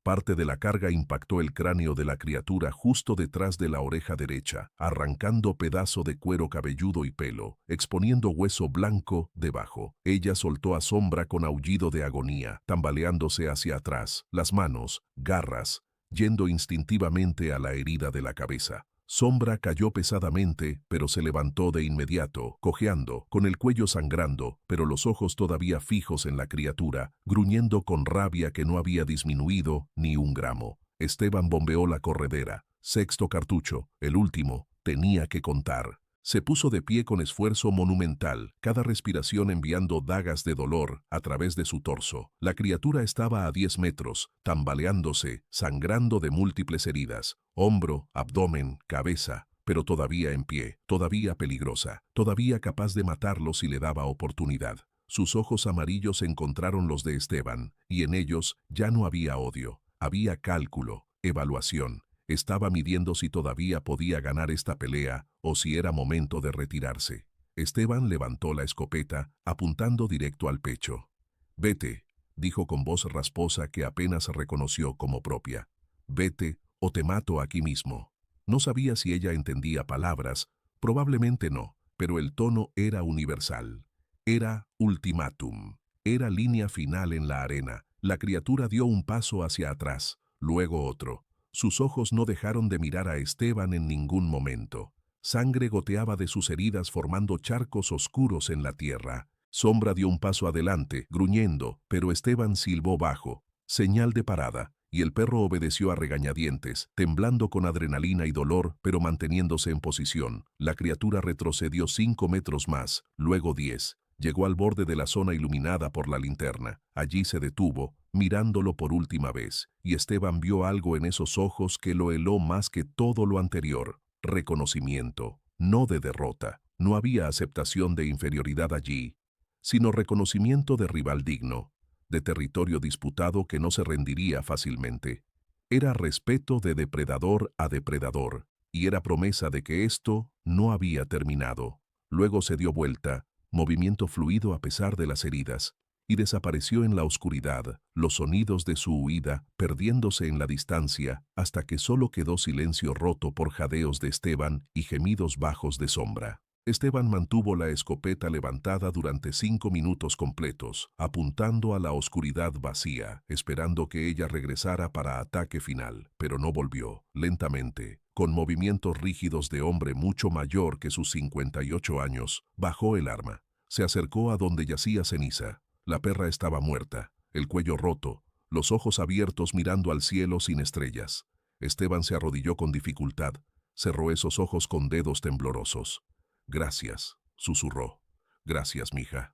Parte de la carga impactó el cráneo de la criatura justo detrás de la oreja derecha, arrancando pedazo de cuero cabelludo y pelo, exponiendo hueso blanco debajo. Ella soltó a Sombra con aullido de agonía, tambaleándose hacia atrás, las manos, garras, yendo instintivamente a la herida de la cabeza. Sombra cayó pesadamente, pero se levantó de inmediato, cojeando, con el cuello sangrando, pero los ojos todavía fijos en la criatura, gruñendo con rabia que no había disminuido ni un gramo. Esteban bombeó la corredera. Sexto cartucho, el último, tenía que contar. Se puso de pie con esfuerzo monumental, cada respiración enviando dagas de dolor a través de su torso. La criatura estaba a 10 metros, tambaleándose, sangrando de múltiples heridas, hombro, abdomen, cabeza, pero todavía en pie, todavía peligrosa, todavía capaz de matarlo si le daba oportunidad. Sus ojos amarillos encontraron los de Esteban, y en ellos ya no había odio, había cálculo, evaluación. Estaba midiendo si todavía podía ganar esta pelea o si era momento de retirarse. Esteban levantó la escopeta, apuntando directo al pecho. «Vete», dijo con voz rasposa que apenas reconoció como propia. «Vete o te mato aquí mismo». No sabía si ella entendía palabras, probablemente no, pero el tono era universal. Era ultimátum. Era línea final en la arena. La criatura dio un paso hacia atrás, luego otro. Sus ojos no dejaron de mirar a Esteban en ningún momento. Sangre goteaba de sus heridas formando charcos oscuros en la tierra. Sombra dio un paso adelante, gruñendo, pero Esteban silbó bajo, señal de parada, y el perro obedeció a regañadientes, temblando con adrenalina y dolor, pero manteniéndose en posición. La criatura retrocedió 5 metros más, luego 10. Llegó al borde de la zona iluminada por la linterna. Allí se detuvo, mirándolo por última vez, y Esteban vio algo en esos ojos que lo heló más que todo lo anterior. Reconocimiento, no de derrota. No había aceptación de inferioridad allí, sino reconocimiento de rival digno, de territorio disputado que no se rendiría fácilmente. Era respeto de depredador a depredador, y era promesa de que esto no había terminado. Luego se dio vuelta, movimiento fluido a pesar de las heridas, y desapareció en la oscuridad, los sonidos de su huida perdiéndose en la distancia hasta que solo quedó silencio roto por jadeos de Esteban y gemidos bajos de Sombra. Esteban mantuvo la escopeta levantada durante 5 minutos completos, apuntando a la oscuridad vacía, esperando que ella regresara para ataque final, pero no volvió. Lentamente, con movimientos rígidos de hombre mucho mayor que sus 58 años, bajó el arma. Se acercó a donde yacía Ceniza. La perra estaba muerta, el cuello roto, los ojos abiertos mirando al cielo sin estrellas. Esteban se arrodilló con dificultad, cerró esos ojos con dedos temblorosos. «Gracias», susurró. «Gracias, mija».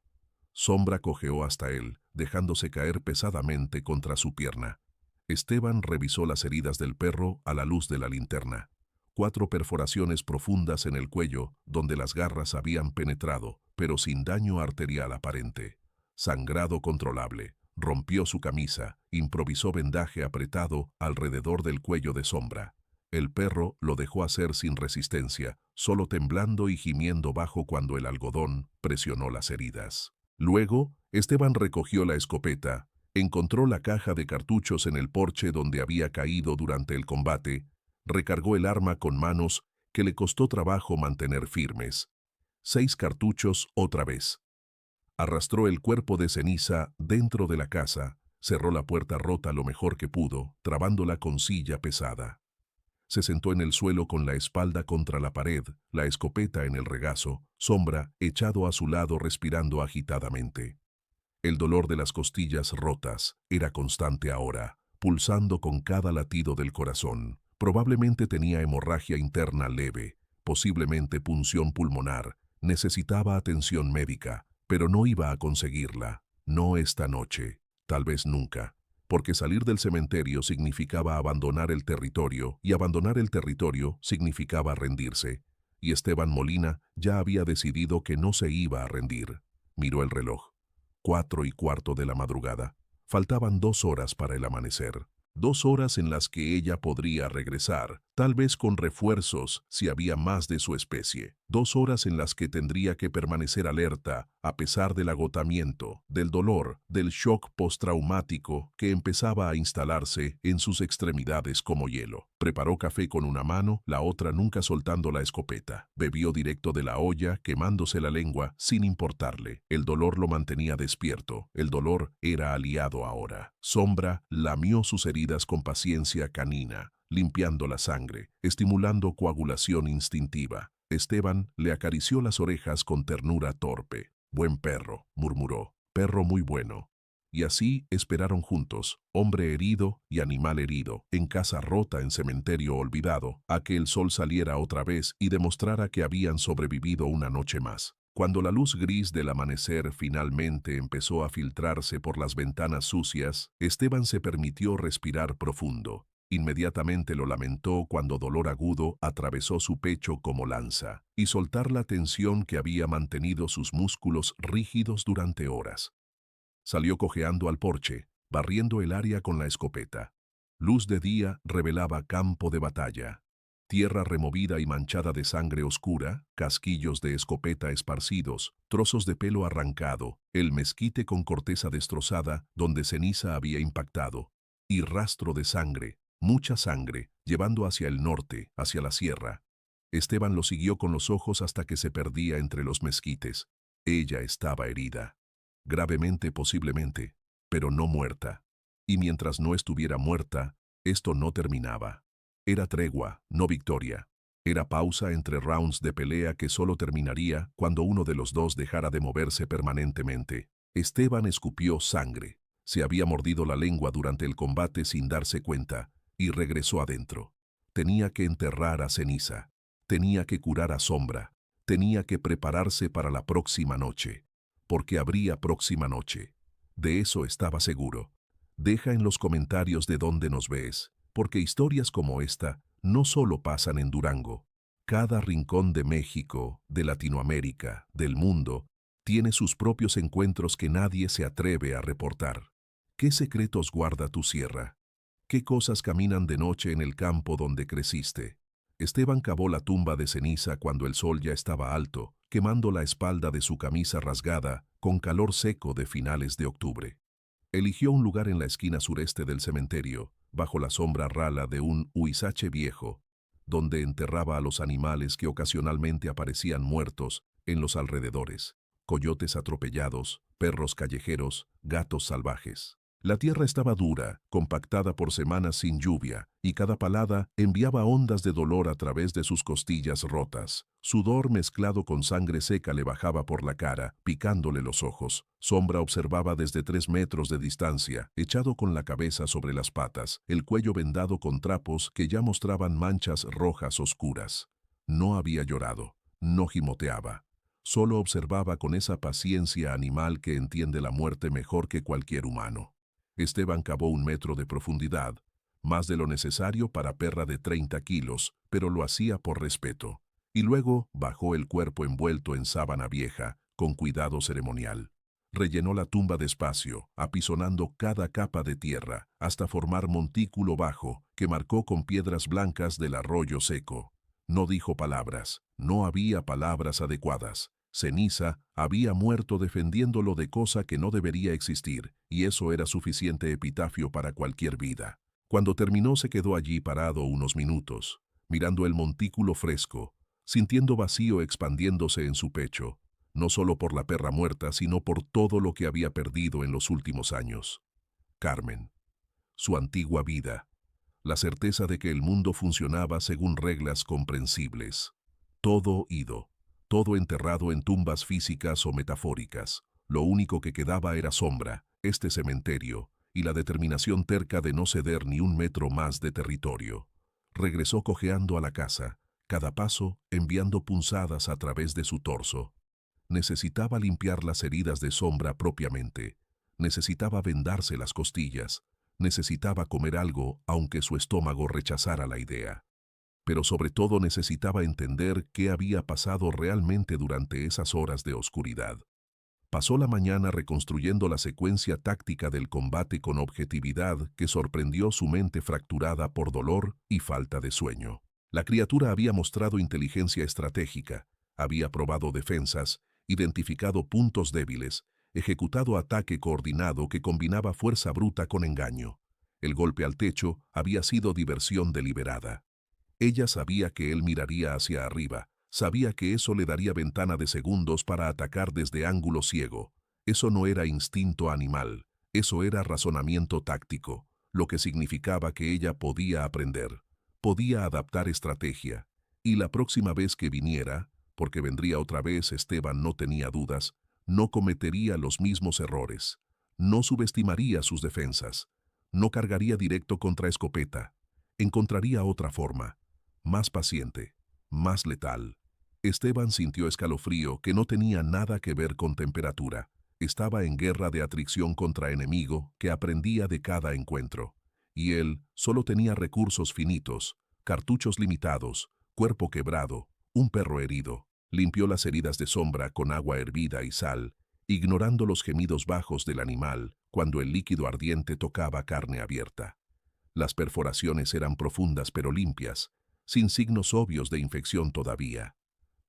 Sombra cojeó hasta él, dejándose caer pesadamente contra su pierna. Esteban revisó las heridas del perro a la luz de la linterna. 4 perforaciones profundas en el cuello, donde las garras habían penetrado, pero sin daño arterial aparente. Sangrado controlable. Rompió su camisa, improvisó vendaje apretado alrededor del cuello de Sombra. El perro lo dejó hacer sin resistencia, solo temblando y gimiendo bajo cuando el algodón presionó las heridas. Luego, Esteban recogió la escopeta, encontró la caja de cartuchos en el porche donde había caído durante el combate, recargó el arma con manos que le costó trabajo mantener firmes. 6 cartuchos otra vez. Arrastró el cuerpo de Ceniza dentro de la casa, cerró la puerta rota lo mejor que pudo, trabándola con silla pesada. Se sentó en el suelo con la espalda contra la pared, la escopeta en el regazo, Sombra echado a su lado respirando agitadamente. El dolor de las costillas rotas era constante ahora, pulsando con cada latido del corazón. Probablemente tenía hemorragia interna leve, posiblemente punción pulmonar, necesitaba atención médica, pero no iba a conseguirla, no esta noche, tal vez nunca, porque salir del cementerio significaba abandonar el territorio y abandonar el territorio significaba rendirse, y Esteban Molina ya había decidido que no se iba a rendir. Miró el reloj. 4:15 de la madrugada. Faltaban 2 horas para el amanecer. 2 horas en las que ella podría regresar, tal vez con refuerzos si había más de su especie. 2 horas en las que tendría que permanecer alerta a pesar del agotamiento, del dolor, del shock postraumático que empezaba a instalarse en sus extremidades como hielo. Preparó café con una mano, la otra nunca soltando la escopeta. Bebió directo de la olla, quemándose la lengua sin importarle. El dolor lo mantenía despierto. El dolor era aliado ahora. Sombra lamió sus heridas con paciencia canina, limpiando la sangre, estimulando coagulación instintiva. Esteban le acarició las orejas con ternura torpe. «Buen perro», murmuró. «Perro muy bueno». Y así esperaron juntos, hombre herido y animal herido, en casa rota en cementerio olvidado, a que el sol saliera otra vez y demostrara que habían sobrevivido una noche más. Cuando la luz gris del amanecer finalmente empezó a filtrarse por las ventanas sucias, Esteban se permitió respirar profundo. Inmediatamente lo lamentó cuando dolor agudo atravesó su pecho como lanza, y soltar la tensión que había mantenido sus músculos rígidos durante horas. Salió cojeando al porche, barriendo el área con la escopeta. Luz de día revelaba campo de batalla. Tierra removida y manchada de sangre oscura, casquillos de escopeta esparcidos, trozos de pelo arrancado, el mezquite con corteza destrozada donde Ceniza había impactado, y rastro de sangre, mucha sangre, llevando hacia el norte, hacia la sierra. Esteban lo siguió con los ojos hasta que se perdía entre los mezquites. Ella estaba herida. Gravemente posiblemente, pero no muerta. Y mientras no estuviera muerta, esto no terminaba. Era tregua, no victoria. Era pausa entre rounds de pelea que solo terminaría cuando uno de los dos dejara de moverse permanentemente. Esteban escupió sangre. Se había mordido la lengua durante el combate sin darse cuenta, y regresó adentro. Tenía que enterrar a Ceniza. Tenía que curar a Sombra. Tenía que prepararse para la próxima noche. Porque habría próxima noche. De eso estaba seguro. Deja en los comentarios de dónde nos ves, porque historias como esta no solo pasan en Durango. Cada rincón de México, de Latinoamérica, del mundo, tiene sus propios encuentros que nadie se atreve a reportar. ¿Qué secretos guarda tu sierra? ¿Qué cosas caminan de noche en el campo donde creciste? Esteban cavó la tumba de Ceniza cuando el sol ya estaba alto, quemando la espalda de su camisa rasgada con calor seco de finales de octubre. Eligió un lugar en la esquina sureste del cementerio, bajo la sombra rala de un huizache viejo, donde enterraba a los animales que ocasionalmente aparecían muertos en los alrededores: coyotes atropellados, perros callejeros, gatos salvajes. La tierra estaba dura, compactada por semanas sin lluvia, y cada palada enviaba ondas de dolor a través de sus costillas rotas. Sudor mezclado con sangre seca le bajaba por la cara, picándole los ojos. Sombra observaba desde 3 metros de distancia, echado con la cabeza sobre las patas, el cuello vendado con trapos que ya mostraban manchas rojas oscuras. No había llorado, no gimoteaba. Solo observaba con esa paciencia animal que entiende la muerte mejor que cualquier humano. Esteban cavó 1 metro de profundidad, más de lo necesario para perra de 30 kilos, pero lo hacía por respeto. Y luego bajó el cuerpo envuelto en sábana vieja, con cuidado ceremonial. Rellenó la tumba despacio, apisonando cada capa de tierra, hasta formar montículo bajo, que marcó con piedras blancas del arroyo seco. No dijo palabras, no había palabras adecuadas. Ceniza había muerto defendiéndolo de cosa que no debería existir, y eso era suficiente epitafio para cualquier vida. Cuando terminó se quedó allí parado unos minutos, mirando el montículo fresco, sintiendo vacío expandiéndose en su pecho, no solo por la perra muerta, sino por todo lo que había perdido en los últimos años. Carmen, su antigua vida, la certeza de que el mundo funcionaba según reglas comprensibles. Todo ido. Todo enterrado en tumbas físicas o metafóricas. Lo único que quedaba era Sombra, este cementerio, y la determinación terca de no ceder ni 1 metro más de territorio. Regresó cojeando a la casa, cada paso enviando punzadas a través de su torso. Necesitaba limpiar las heridas de Sombra propiamente. Necesitaba vendarse las costillas. Necesitaba comer algo, aunque su estómago rechazara la idea. Pero sobre todo necesitaba entender qué había pasado realmente durante esas horas de oscuridad. Pasó la mañana reconstruyendo la secuencia táctica del combate con objetividad que sorprendió su mente fracturada por dolor y falta de sueño. La criatura había mostrado inteligencia estratégica, había probado defensas, identificado puntos débiles, ejecutado ataque coordinado que combinaba fuerza bruta con engaño. El golpe al techo había sido diversión deliberada. Ella sabía que él miraría hacia arriba, sabía que eso le daría ventana de segundos para atacar desde ángulo ciego. Eso no era instinto animal, eso era razonamiento táctico, lo que significaba que ella podía aprender, podía adaptar estrategia. Y la próxima vez que viniera, porque vendría otra vez, Esteban no tenía dudas, no cometería los mismos errores, no subestimaría sus defensas, no cargaría directo contra escopeta, encontraría otra forma. Más paciente, más letal. Esteban sintió escalofrío que no tenía nada que ver con temperatura. Estaba en guerra de atracción contra enemigo que aprendía de cada encuentro. Y él solo tenía recursos finitos, cartuchos limitados, cuerpo quebrado, un perro herido. Limpió las heridas de Sombra con agua hervida y sal, ignorando los gemidos bajos del animal cuando el líquido ardiente tocaba carne abierta. Las perforaciones eran profundas pero limpias, sin signos obvios de infección todavía.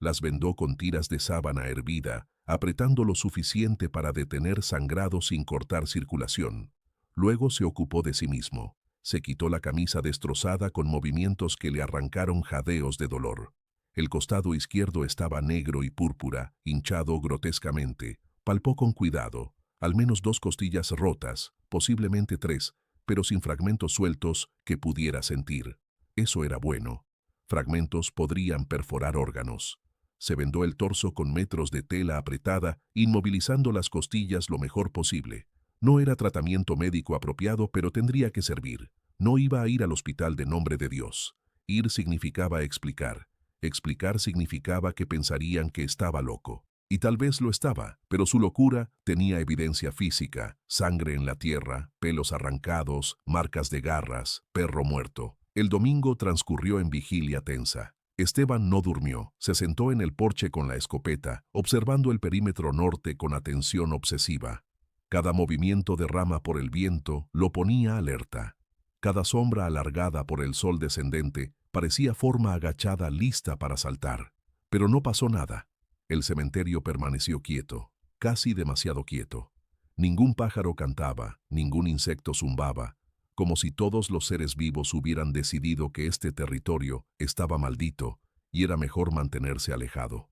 Las vendó con tiras de sábana hervida, apretando lo suficiente para detener sangrado sin cortar circulación. Luego se ocupó de sí mismo. Se quitó la camisa destrozada con movimientos que le arrancaron jadeos de dolor. El costado izquierdo estaba negro y púrpura, hinchado grotescamente. Palpó con cuidado. Al menos 2 costillas rotas, posiblemente 3, pero sin fragmentos sueltos que pudiera sentir. Eso era bueno. Fragmentos podrían perforar órganos. Se vendó el torso con metros de tela apretada, inmovilizando las costillas lo mejor posible. No era tratamiento médico apropiado, pero tendría que servir. No iba a ir al hospital de nombre de Dios. Ir significaba explicar. Explicar significaba que pensarían que estaba loco. Y tal vez lo estaba, pero su locura tenía evidencia física, sangre en la tierra, pelos arrancados, marcas de garras, perro muerto. El domingo transcurrió en vigilia tensa. Esteban no durmió, se sentó en el porche con la escopeta, observando el perímetro norte con atención obsesiva. Cada movimiento de rama por el viento lo ponía alerta. Cada sombra alargada por el sol descendente parecía forma agachada lista para saltar. Pero no pasó nada. El cementerio permaneció quieto, casi demasiado quieto. Ningún pájaro cantaba, ningún insecto zumbaba, como si todos los seres vivos hubieran decidido que este territorio estaba maldito y era mejor mantenerse alejado.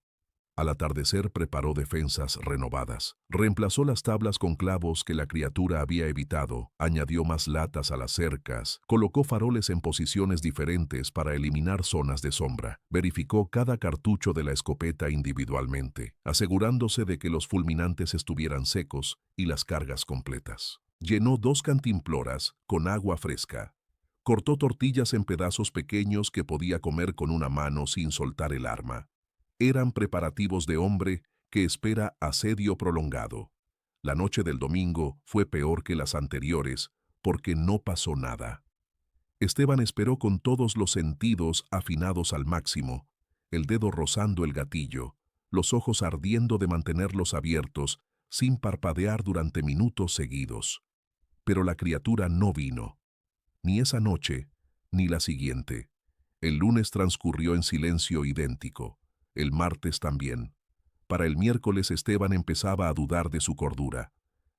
Al atardecer preparó defensas renovadas. Reemplazó las tablas con clavos que la criatura había evitado, añadió más latas a las cercas, colocó faroles en posiciones diferentes para eliminar zonas de sombra. Verificó cada cartucho de la escopeta individualmente, asegurándose de que los fulminantes estuvieran secos y las cargas completas. Llenó 2 cantimploras con agua fresca. Cortó tortillas en pedazos pequeños que podía comer con una mano sin soltar el arma. Eran preparativos de hombre que espera asedio prolongado. La noche del domingo fue peor que las anteriores, porque no pasó nada. Esteban esperó con todos los sentidos afinados al máximo, el dedo rozando el gatillo, los ojos ardiendo de mantenerlos abiertos, sin parpadear durante minutos seguidos. Pero la criatura no vino. Ni esa noche, ni la siguiente. El lunes transcurrió en silencio idéntico. El martes también. Para el miércoles Esteban empezaba a dudar de su cordura.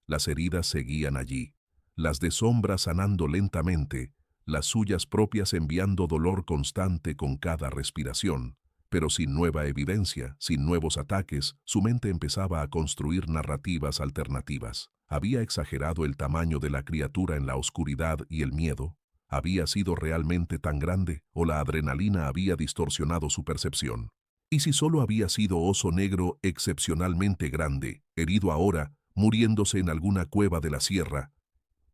Las heridas seguían allí, las de sombra sanando lentamente, las suyas propias enviando dolor constante con cada respiración. Pero sin nueva evidencia, sin nuevos ataques, su mente empezaba a construir narrativas alternativas. Había exagerado el tamaño de la criatura en la oscuridad y el miedo. ¿Había sido realmente tan grande o la adrenalina había distorsionado su percepción? ¿Y si solo había sido Oso Negro excepcionalmente grande, herido ahora, muriéndose en alguna cueva de la sierra?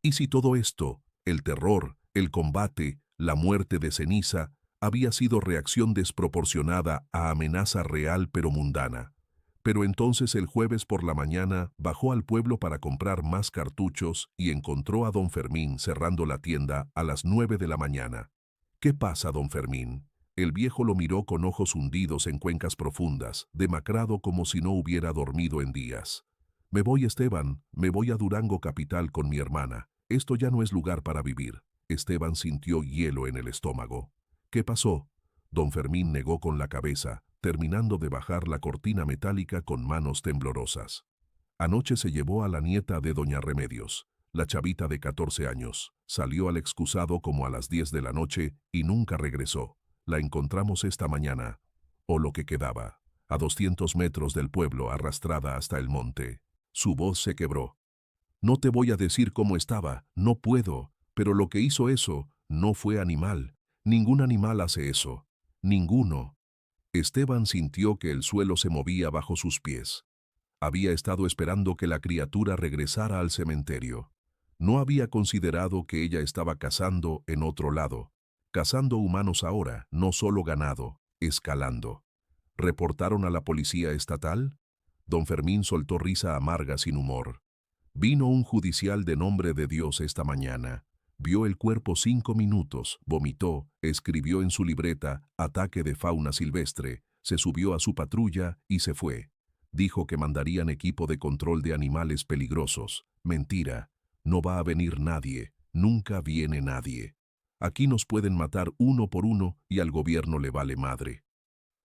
¿Y si todo esto, el terror, el combate, la muerte de Ceniza, había sido reacción desproporcionada a amenaza real pero mundana? Pero entonces el jueves por la mañana bajó al pueblo para comprar más cartuchos y encontró a don Fermín cerrando la tienda a las 9 de la mañana. ¿Qué pasa, don Fermín? El viejo lo miró con ojos hundidos en cuencas profundas, demacrado como si no hubiera dormido en días. Me voy, Esteban, me voy a Durango capital con mi hermana. Esto ya no es lugar para vivir. Esteban sintió hielo en el estómago. ¿Qué pasó? Don Fermín negó con la cabeza, terminando de bajar la cortina metálica con manos temblorosas. Anoche se llevó a la nieta de doña Remedios, la chavita de 14 años. Salió al excusado como a las 10 de la noche y nunca regresó. La encontramos esta mañana, o lo que quedaba, a 200 metros del pueblo arrastrada hasta el monte. Su voz se quebró. No te voy a decir cómo estaba, no puedo, pero lo que hizo eso no fue animal. Ningún animal hace eso. Ninguno. Esteban sintió que el suelo se movía bajo sus pies. Había estado esperando que la criatura regresara al cementerio. No había considerado que ella estaba cazando en otro lado. Cazando humanos ahora, no solo ganado, escalando. ¿Reportaron a la policía estatal? Don Fermín soltó risa amarga sin humor. Vino un judicial de nombre de Dios esta mañana. Vio el cuerpo 5 minutos, vomitó, escribió en su libreta ataque de fauna silvestre, se subió a su patrulla y se fue. Dijo que mandarían equipo de control de animales peligrosos. Mentira. No va a venir nadie. Nunca viene nadie. Aquí nos pueden matar uno por uno y al gobierno le vale madre.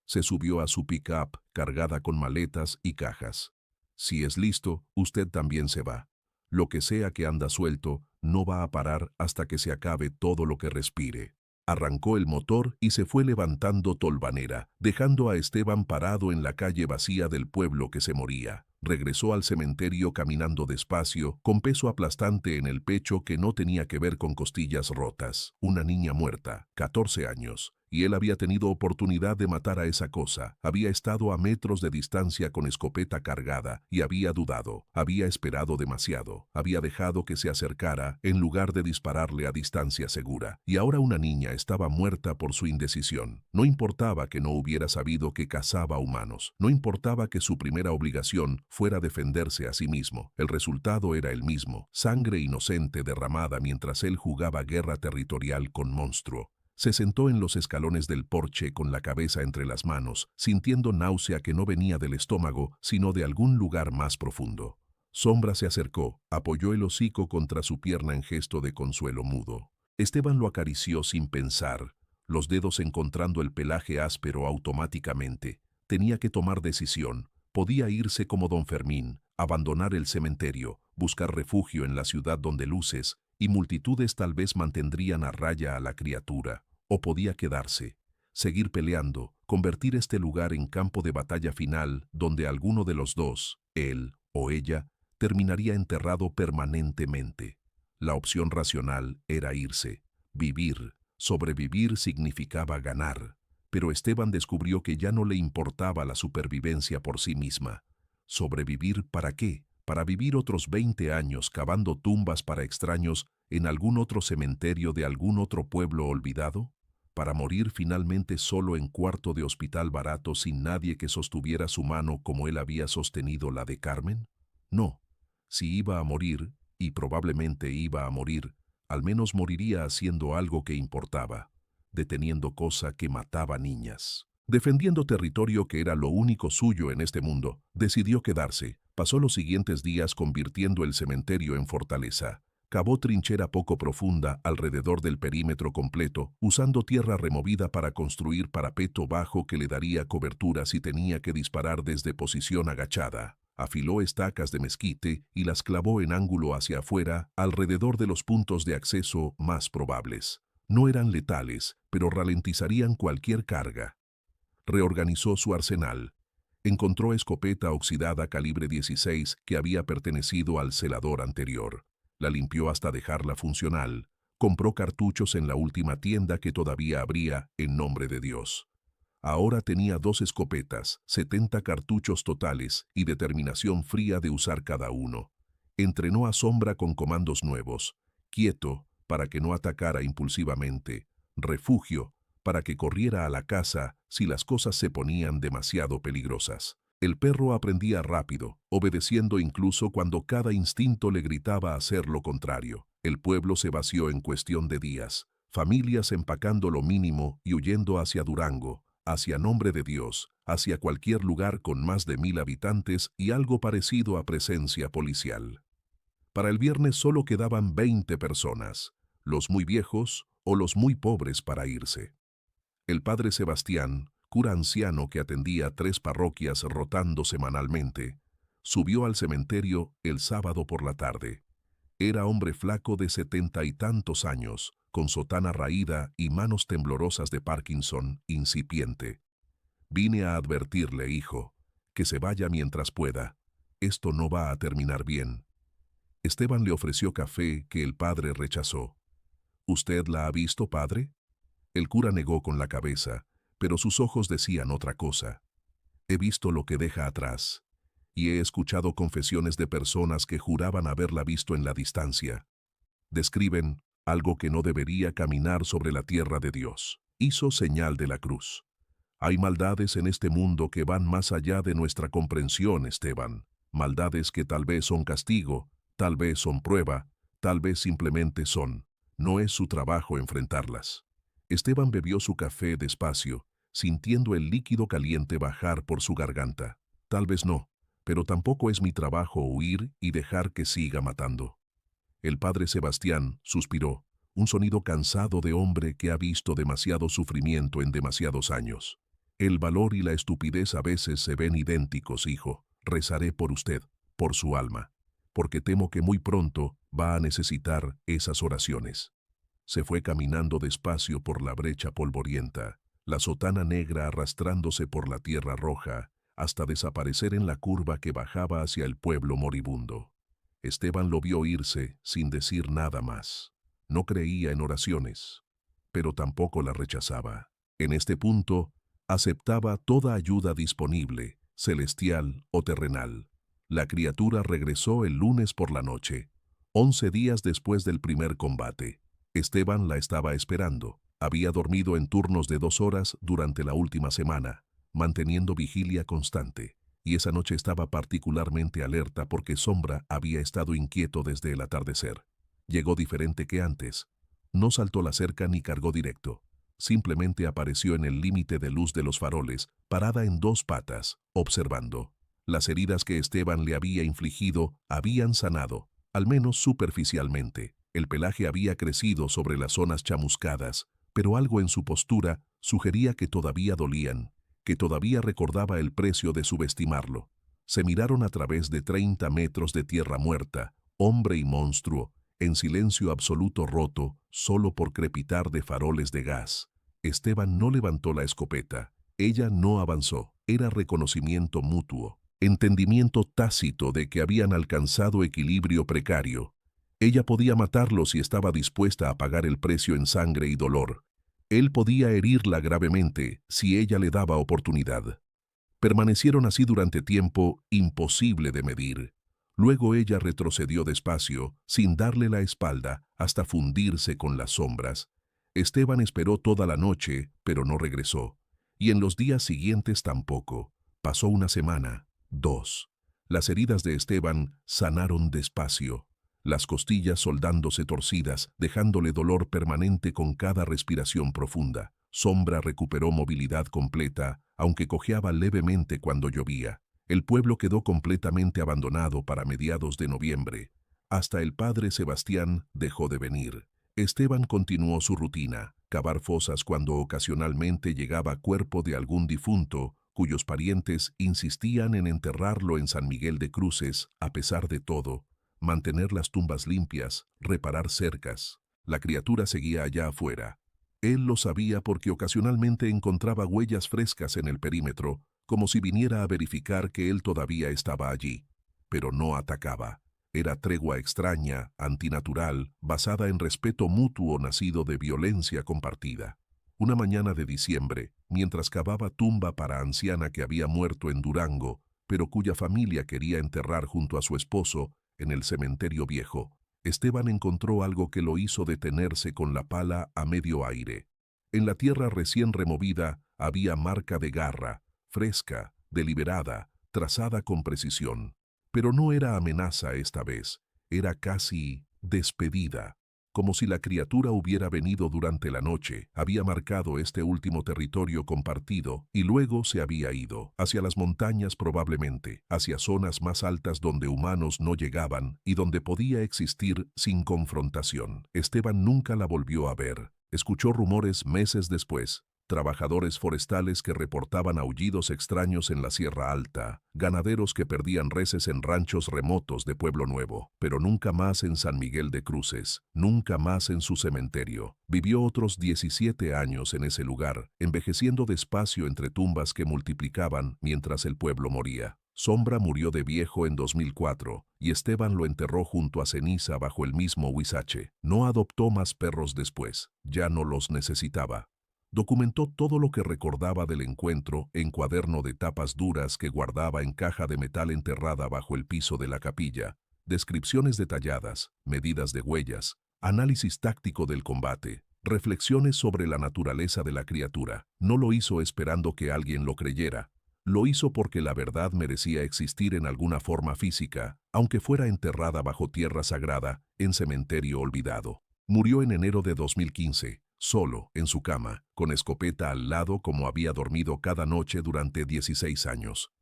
Se subió a su pick-up cargada con maletas y cajas. Si es listo, usted también se va. Lo que sea que anda suelto no va a parar hasta que se acabe todo lo que respire. Arrancó el motor y se fue levantando tolvanera, dejando a Esteban parado en la calle vacía del pueblo que se moría. Regresó al cementerio caminando despacio, con peso aplastante en el pecho que no tenía que ver con costillas rotas. Una niña muerta, 14 años. Y él había tenido oportunidad de matar a esa cosa. Había estado a metros de distancia con escopeta cargada y había dudado. Había esperado demasiado. Había dejado que se acercara en lugar de dispararle a distancia segura. Y ahora una niña estaba muerta por su indecisión. No importaba que no hubiera sabido que cazaba humanos. No importaba que su primera obligación fuera defenderse a sí mismo. El resultado era el mismo. Sangre inocente derramada mientras él jugaba guerra territorial con monstruo. Se sentó en los escalones del porche con la cabeza entre las manos, sintiendo náusea que no venía del estómago, sino de algún lugar más profundo. Sombra se acercó, apoyó el hocico contra su pierna en gesto de consuelo mudo. Esteban lo acarició sin pensar, los dedos encontrando el pelaje áspero automáticamente. Tenía que tomar decisión. Podía irse como don Fermín, abandonar el cementerio, buscar refugio en la ciudad donde luces y multitudes tal vez mantendrían a raya a la criatura. O podía quedarse, seguir peleando, convertir este lugar en campo de batalla final donde alguno de los dos, él o ella, terminaría enterrado permanentemente. La opción racional era irse, vivir. Sobrevivir significaba ganar, pero Esteban descubrió que ya no le importaba la supervivencia por sí misma. ¿Sobrevivir para qué? ¿Para vivir otros 20 años cavando tumbas para extraños en algún otro cementerio de algún otro pueblo olvidado? ¿Para morir finalmente solo en cuarto de hospital barato sin nadie que sostuviera su mano como él había sostenido la de Carmen? No. Si iba a morir, y probablemente iba a morir, al menos moriría haciendo algo que importaba, deteniendo cosa que mataba niñas. Defendiendo territorio que era lo único suyo en este mundo, decidió quedarse. Pasó los siguientes días convirtiendo el cementerio en fortaleza. Cavó trinchera poco profunda alrededor del perímetro completo, usando tierra removida para construir parapeto bajo que le daría cobertura si tenía que disparar desde posición agachada. Afiló estacas de mezquite y las clavó en ángulo hacia afuera, alrededor de los puntos de acceso más probables. No eran letales, pero ralentizarían cualquier carga. Reorganizó su arsenal. Encontró escopeta oxidada calibre 16 que había pertenecido al celador anterior. La limpió hasta dejarla funcional. Compró cartuchos en la última tienda que todavía abría, en nombre de Dios. Ahora tenía 2 escopetas, 70 cartuchos totales y determinación fría de usar cada uno. Entrenó a Sombra con comandos nuevos. Quieto, para que no atacara impulsivamente. Refugio, para que corriera a la casa si las cosas se ponían demasiado peligrosas. El perro aprendía rápido, obedeciendo incluso cuando cada instinto le gritaba hacer lo contrario. El pueblo se vació en cuestión de días. Familias empacando lo mínimo y huyendo hacia Durango, hacia Nombre de Dios, hacia cualquier lugar con más de 1000 habitantes y algo parecido a presencia policial. Para el viernes solo quedaban 20 personas, los muy viejos o los muy pobres para irse. El padre Sebastián, cura anciano que atendía 3 parroquias rotando semanalmente, subió al cementerio el sábado por la tarde. Era hombre flaco de 70 y tantos años, con sotana raída y manos temblorosas de Parkinson incipiente. Vine a advertirle, hijo, que se vaya mientras pueda. Esto no va a terminar bien. Esteban le ofreció café que el padre rechazó. ¿Usted la ha visto, padre? El cura negó con la cabeza, pero sus ojos decían otra cosa. He visto lo que deja atrás, y he escuchado confesiones de personas que juraban haberla visto en la distancia. Describen algo que no debería caminar sobre la tierra de Dios. Hizo señal de la cruz. Hay maldades en este mundo que van más allá de nuestra comprensión, Esteban. Maldades que tal vez son castigo, tal vez son prueba, tal vez simplemente son. No es su trabajo enfrentarlas. Esteban bebió su café despacio, sintiendo el líquido caliente bajar por su garganta. Tal vez no, pero tampoco es mi trabajo huir y dejar que siga matando. El padre Sebastián suspiró, un sonido cansado de hombre que ha visto demasiado sufrimiento en demasiados años. El valor y la estupidez a veces se ven idénticos, hijo. Rezaré por usted, por su alma, porque temo que muy pronto va a necesitar esas oraciones. Se fue caminando despacio por la brecha polvorienta, la sotana negra arrastrándose por la tierra roja, hasta desaparecer en la curva que bajaba hacia el pueblo moribundo. Esteban lo vio irse sin decir nada más. No creía en oraciones, pero tampoco la rechazaba. En este punto, aceptaba toda ayuda disponible, celestial o terrenal. La criatura regresó el lunes por la noche, 11 días después del primer combate. Esteban la estaba esperando. Había dormido en turnos de 2 horas durante la última semana, manteniendo vigilia constante, y esa noche estaba particularmente alerta porque Sombra había estado inquieto desde el atardecer. Llegó diferente que antes. No saltó la cerca ni cargó directo. Simplemente apareció en el límite de luz de los faroles, parada en 2 patas, observando. Las heridas que Esteban le había infligido habían sanado, al menos superficialmente. El pelaje había crecido sobre las zonas chamuscadas, pero algo en su postura sugería que todavía dolían, que todavía recordaba el precio de subestimarlo. Se miraron a través de 30 metros de tierra muerta, hombre y monstruo, en silencio absoluto roto, solo por crepitar de faroles de gas. Esteban no levantó la escopeta. Ella no avanzó. Era reconocimiento mutuo, entendimiento tácito de que habían alcanzado equilibrio precario. Ella podía matarlo si estaba dispuesta a pagar el precio en sangre y dolor. Él podía herirla gravemente si ella le daba oportunidad. Permanecieron así durante tiempo imposible de medir. Luego ella retrocedió despacio, sin darle la espalda, hasta fundirse con las sombras. Esteban esperó toda la noche, pero no regresó. Y en los días siguientes tampoco. Pasó una semana, 2. Las heridas de Esteban sanaron despacio, las costillas soldándose torcidas, dejándole dolor permanente con cada respiración profunda. Sombra recuperó movilidad completa, aunque cojeaba levemente cuando llovía. El pueblo quedó completamente abandonado para mediados de noviembre. Hasta el padre Sebastián dejó de venir. Esteban continuó su rutina, cavar fosas cuando ocasionalmente llegaba cuerpo de algún difunto, cuyos parientes insistían en enterrarlo en San Miguel de Cruces, a pesar de todo, mantener las tumbas limpias, reparar cercas. La criatura seguía allá afuera. Él lo sabía porque ocasionalmente encontraba huellas frescas en el perímetro, como si viniera a verificar que él todavía estaba allí. Pero no atacaba. Era tregua extraña, antinatural, basada en respeto mutuo nacido de violencia compartida. Una mañana de diciembre, mientras cavaba tumba para anciana que había muerto en Durango, pero cuya familia quería enterrar junto a su esposo en el cementerio viejo, Esteban encontró algo que lo hizo detenerse con la pala a medio aire. En la tierra recién removida había marca de garra, fresca, deliberada, trazada con precisión. Pero no era amenaza esta vez, era casi despedida. Como si la criatura hubiera venido durante la noche, había marcado este último territorio compartido y luego se había ido, hacia las montañas probablemente, hacia zonas más altas donde humanos no llegaban y donde podía existir sin confrontación. Esteban nunca la volvió a ver. Escuchó rumores meses después. Trabajadores forestales que reportaban aullidos extraños en la Sierra Alta, ganaderos que perdían reses en ranchos remotos de Pueblo Nuevo, pero nunca más en San Miguel de Cruces, nunca más en su cementerio. Vivió otros 17 años en ese lugar, envejeciendo despacio entre tumbas que multiplicaban mientras el pueblo moría. Sombra murió de viejo en 2004 y Esteban lo enterró junto a ceniza bajo el mismo huizache. No adoptó más perros después, ya no los necesitaba. Documentó todo lo que recordaba del encuentro en cuaderno de tapas duras que guardaba en caja de metal enterrada bajo el piso de la capilla, descripciones detalladas, medidas de huellas, análisis táctico del combate, reflexiones sobre la naturaleza de la criatura. No lo hizo esperando que alguien lo creyera. Lo hizo porque la verdad merecía existir en alguna forma física, aunque fuera enterrada bajo tierra sagrada, en cementerio olvidado. Murió en enero de 2015. Solo, en su cama, con escopeta al lado como había dormido cada noche durante 16 años.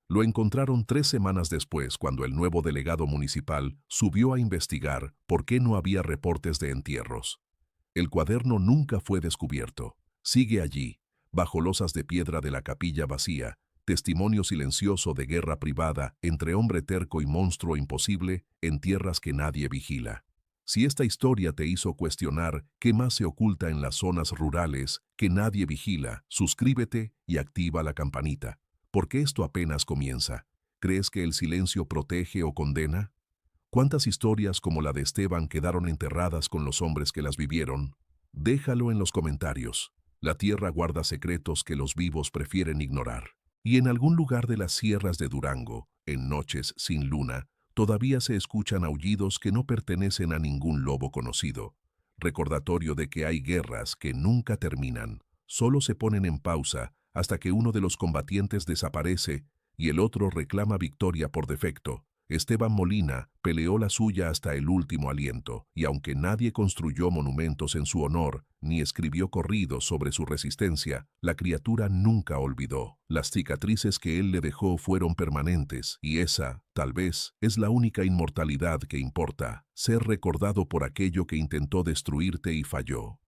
Lo encontraron 3 semanas después cuando el nuevo delegado municipal subió a investigar por qué no había reportes de entierros. El cuaderno nunca fue descubierto. Sigue allí, bajo losas de piedra de la capilla vacía, testimonio silencioso de guerra privada entre hombre terco y monstruo imposible en tierras que nadie vigila. Si esta historia te hizo cuestionar qué más se oculta en las zonas rurales que nadie vigila, suscríbete y activa la campanita, porque esto apenas comienza. ¿Crees que el silencio protege o condena? ¿Cuántas historias como la de Esteban quedaron enterradas con los hombres que las vivieron? Déjalo en los comentarios. La tierra guarda secretos que los vivos prefieren ignorar. Y en algún lugar de las sierras de Durango, en noches sin luna, todavía se escuchan aullidos que no pertenecen a ningún lobo conocido. Recordatorio de que hay guerras que nunca terminan, solo se ponen en pausa hasta que uno de los combatientes desaparece y el otro reclama victoria por defecto. Esteban Molina peleó la suya hasta el último aliento, y aunque nadie construyó monumentos en su honor, ni escribió corridos sobre su resistencia, la criatura nunca olvidó. Las cicatrices que él le dejó fueron permanentes, y esa, tal vez, es la única inmortalidad que importa, ser recordado por aquello que intentó destruirte y falló.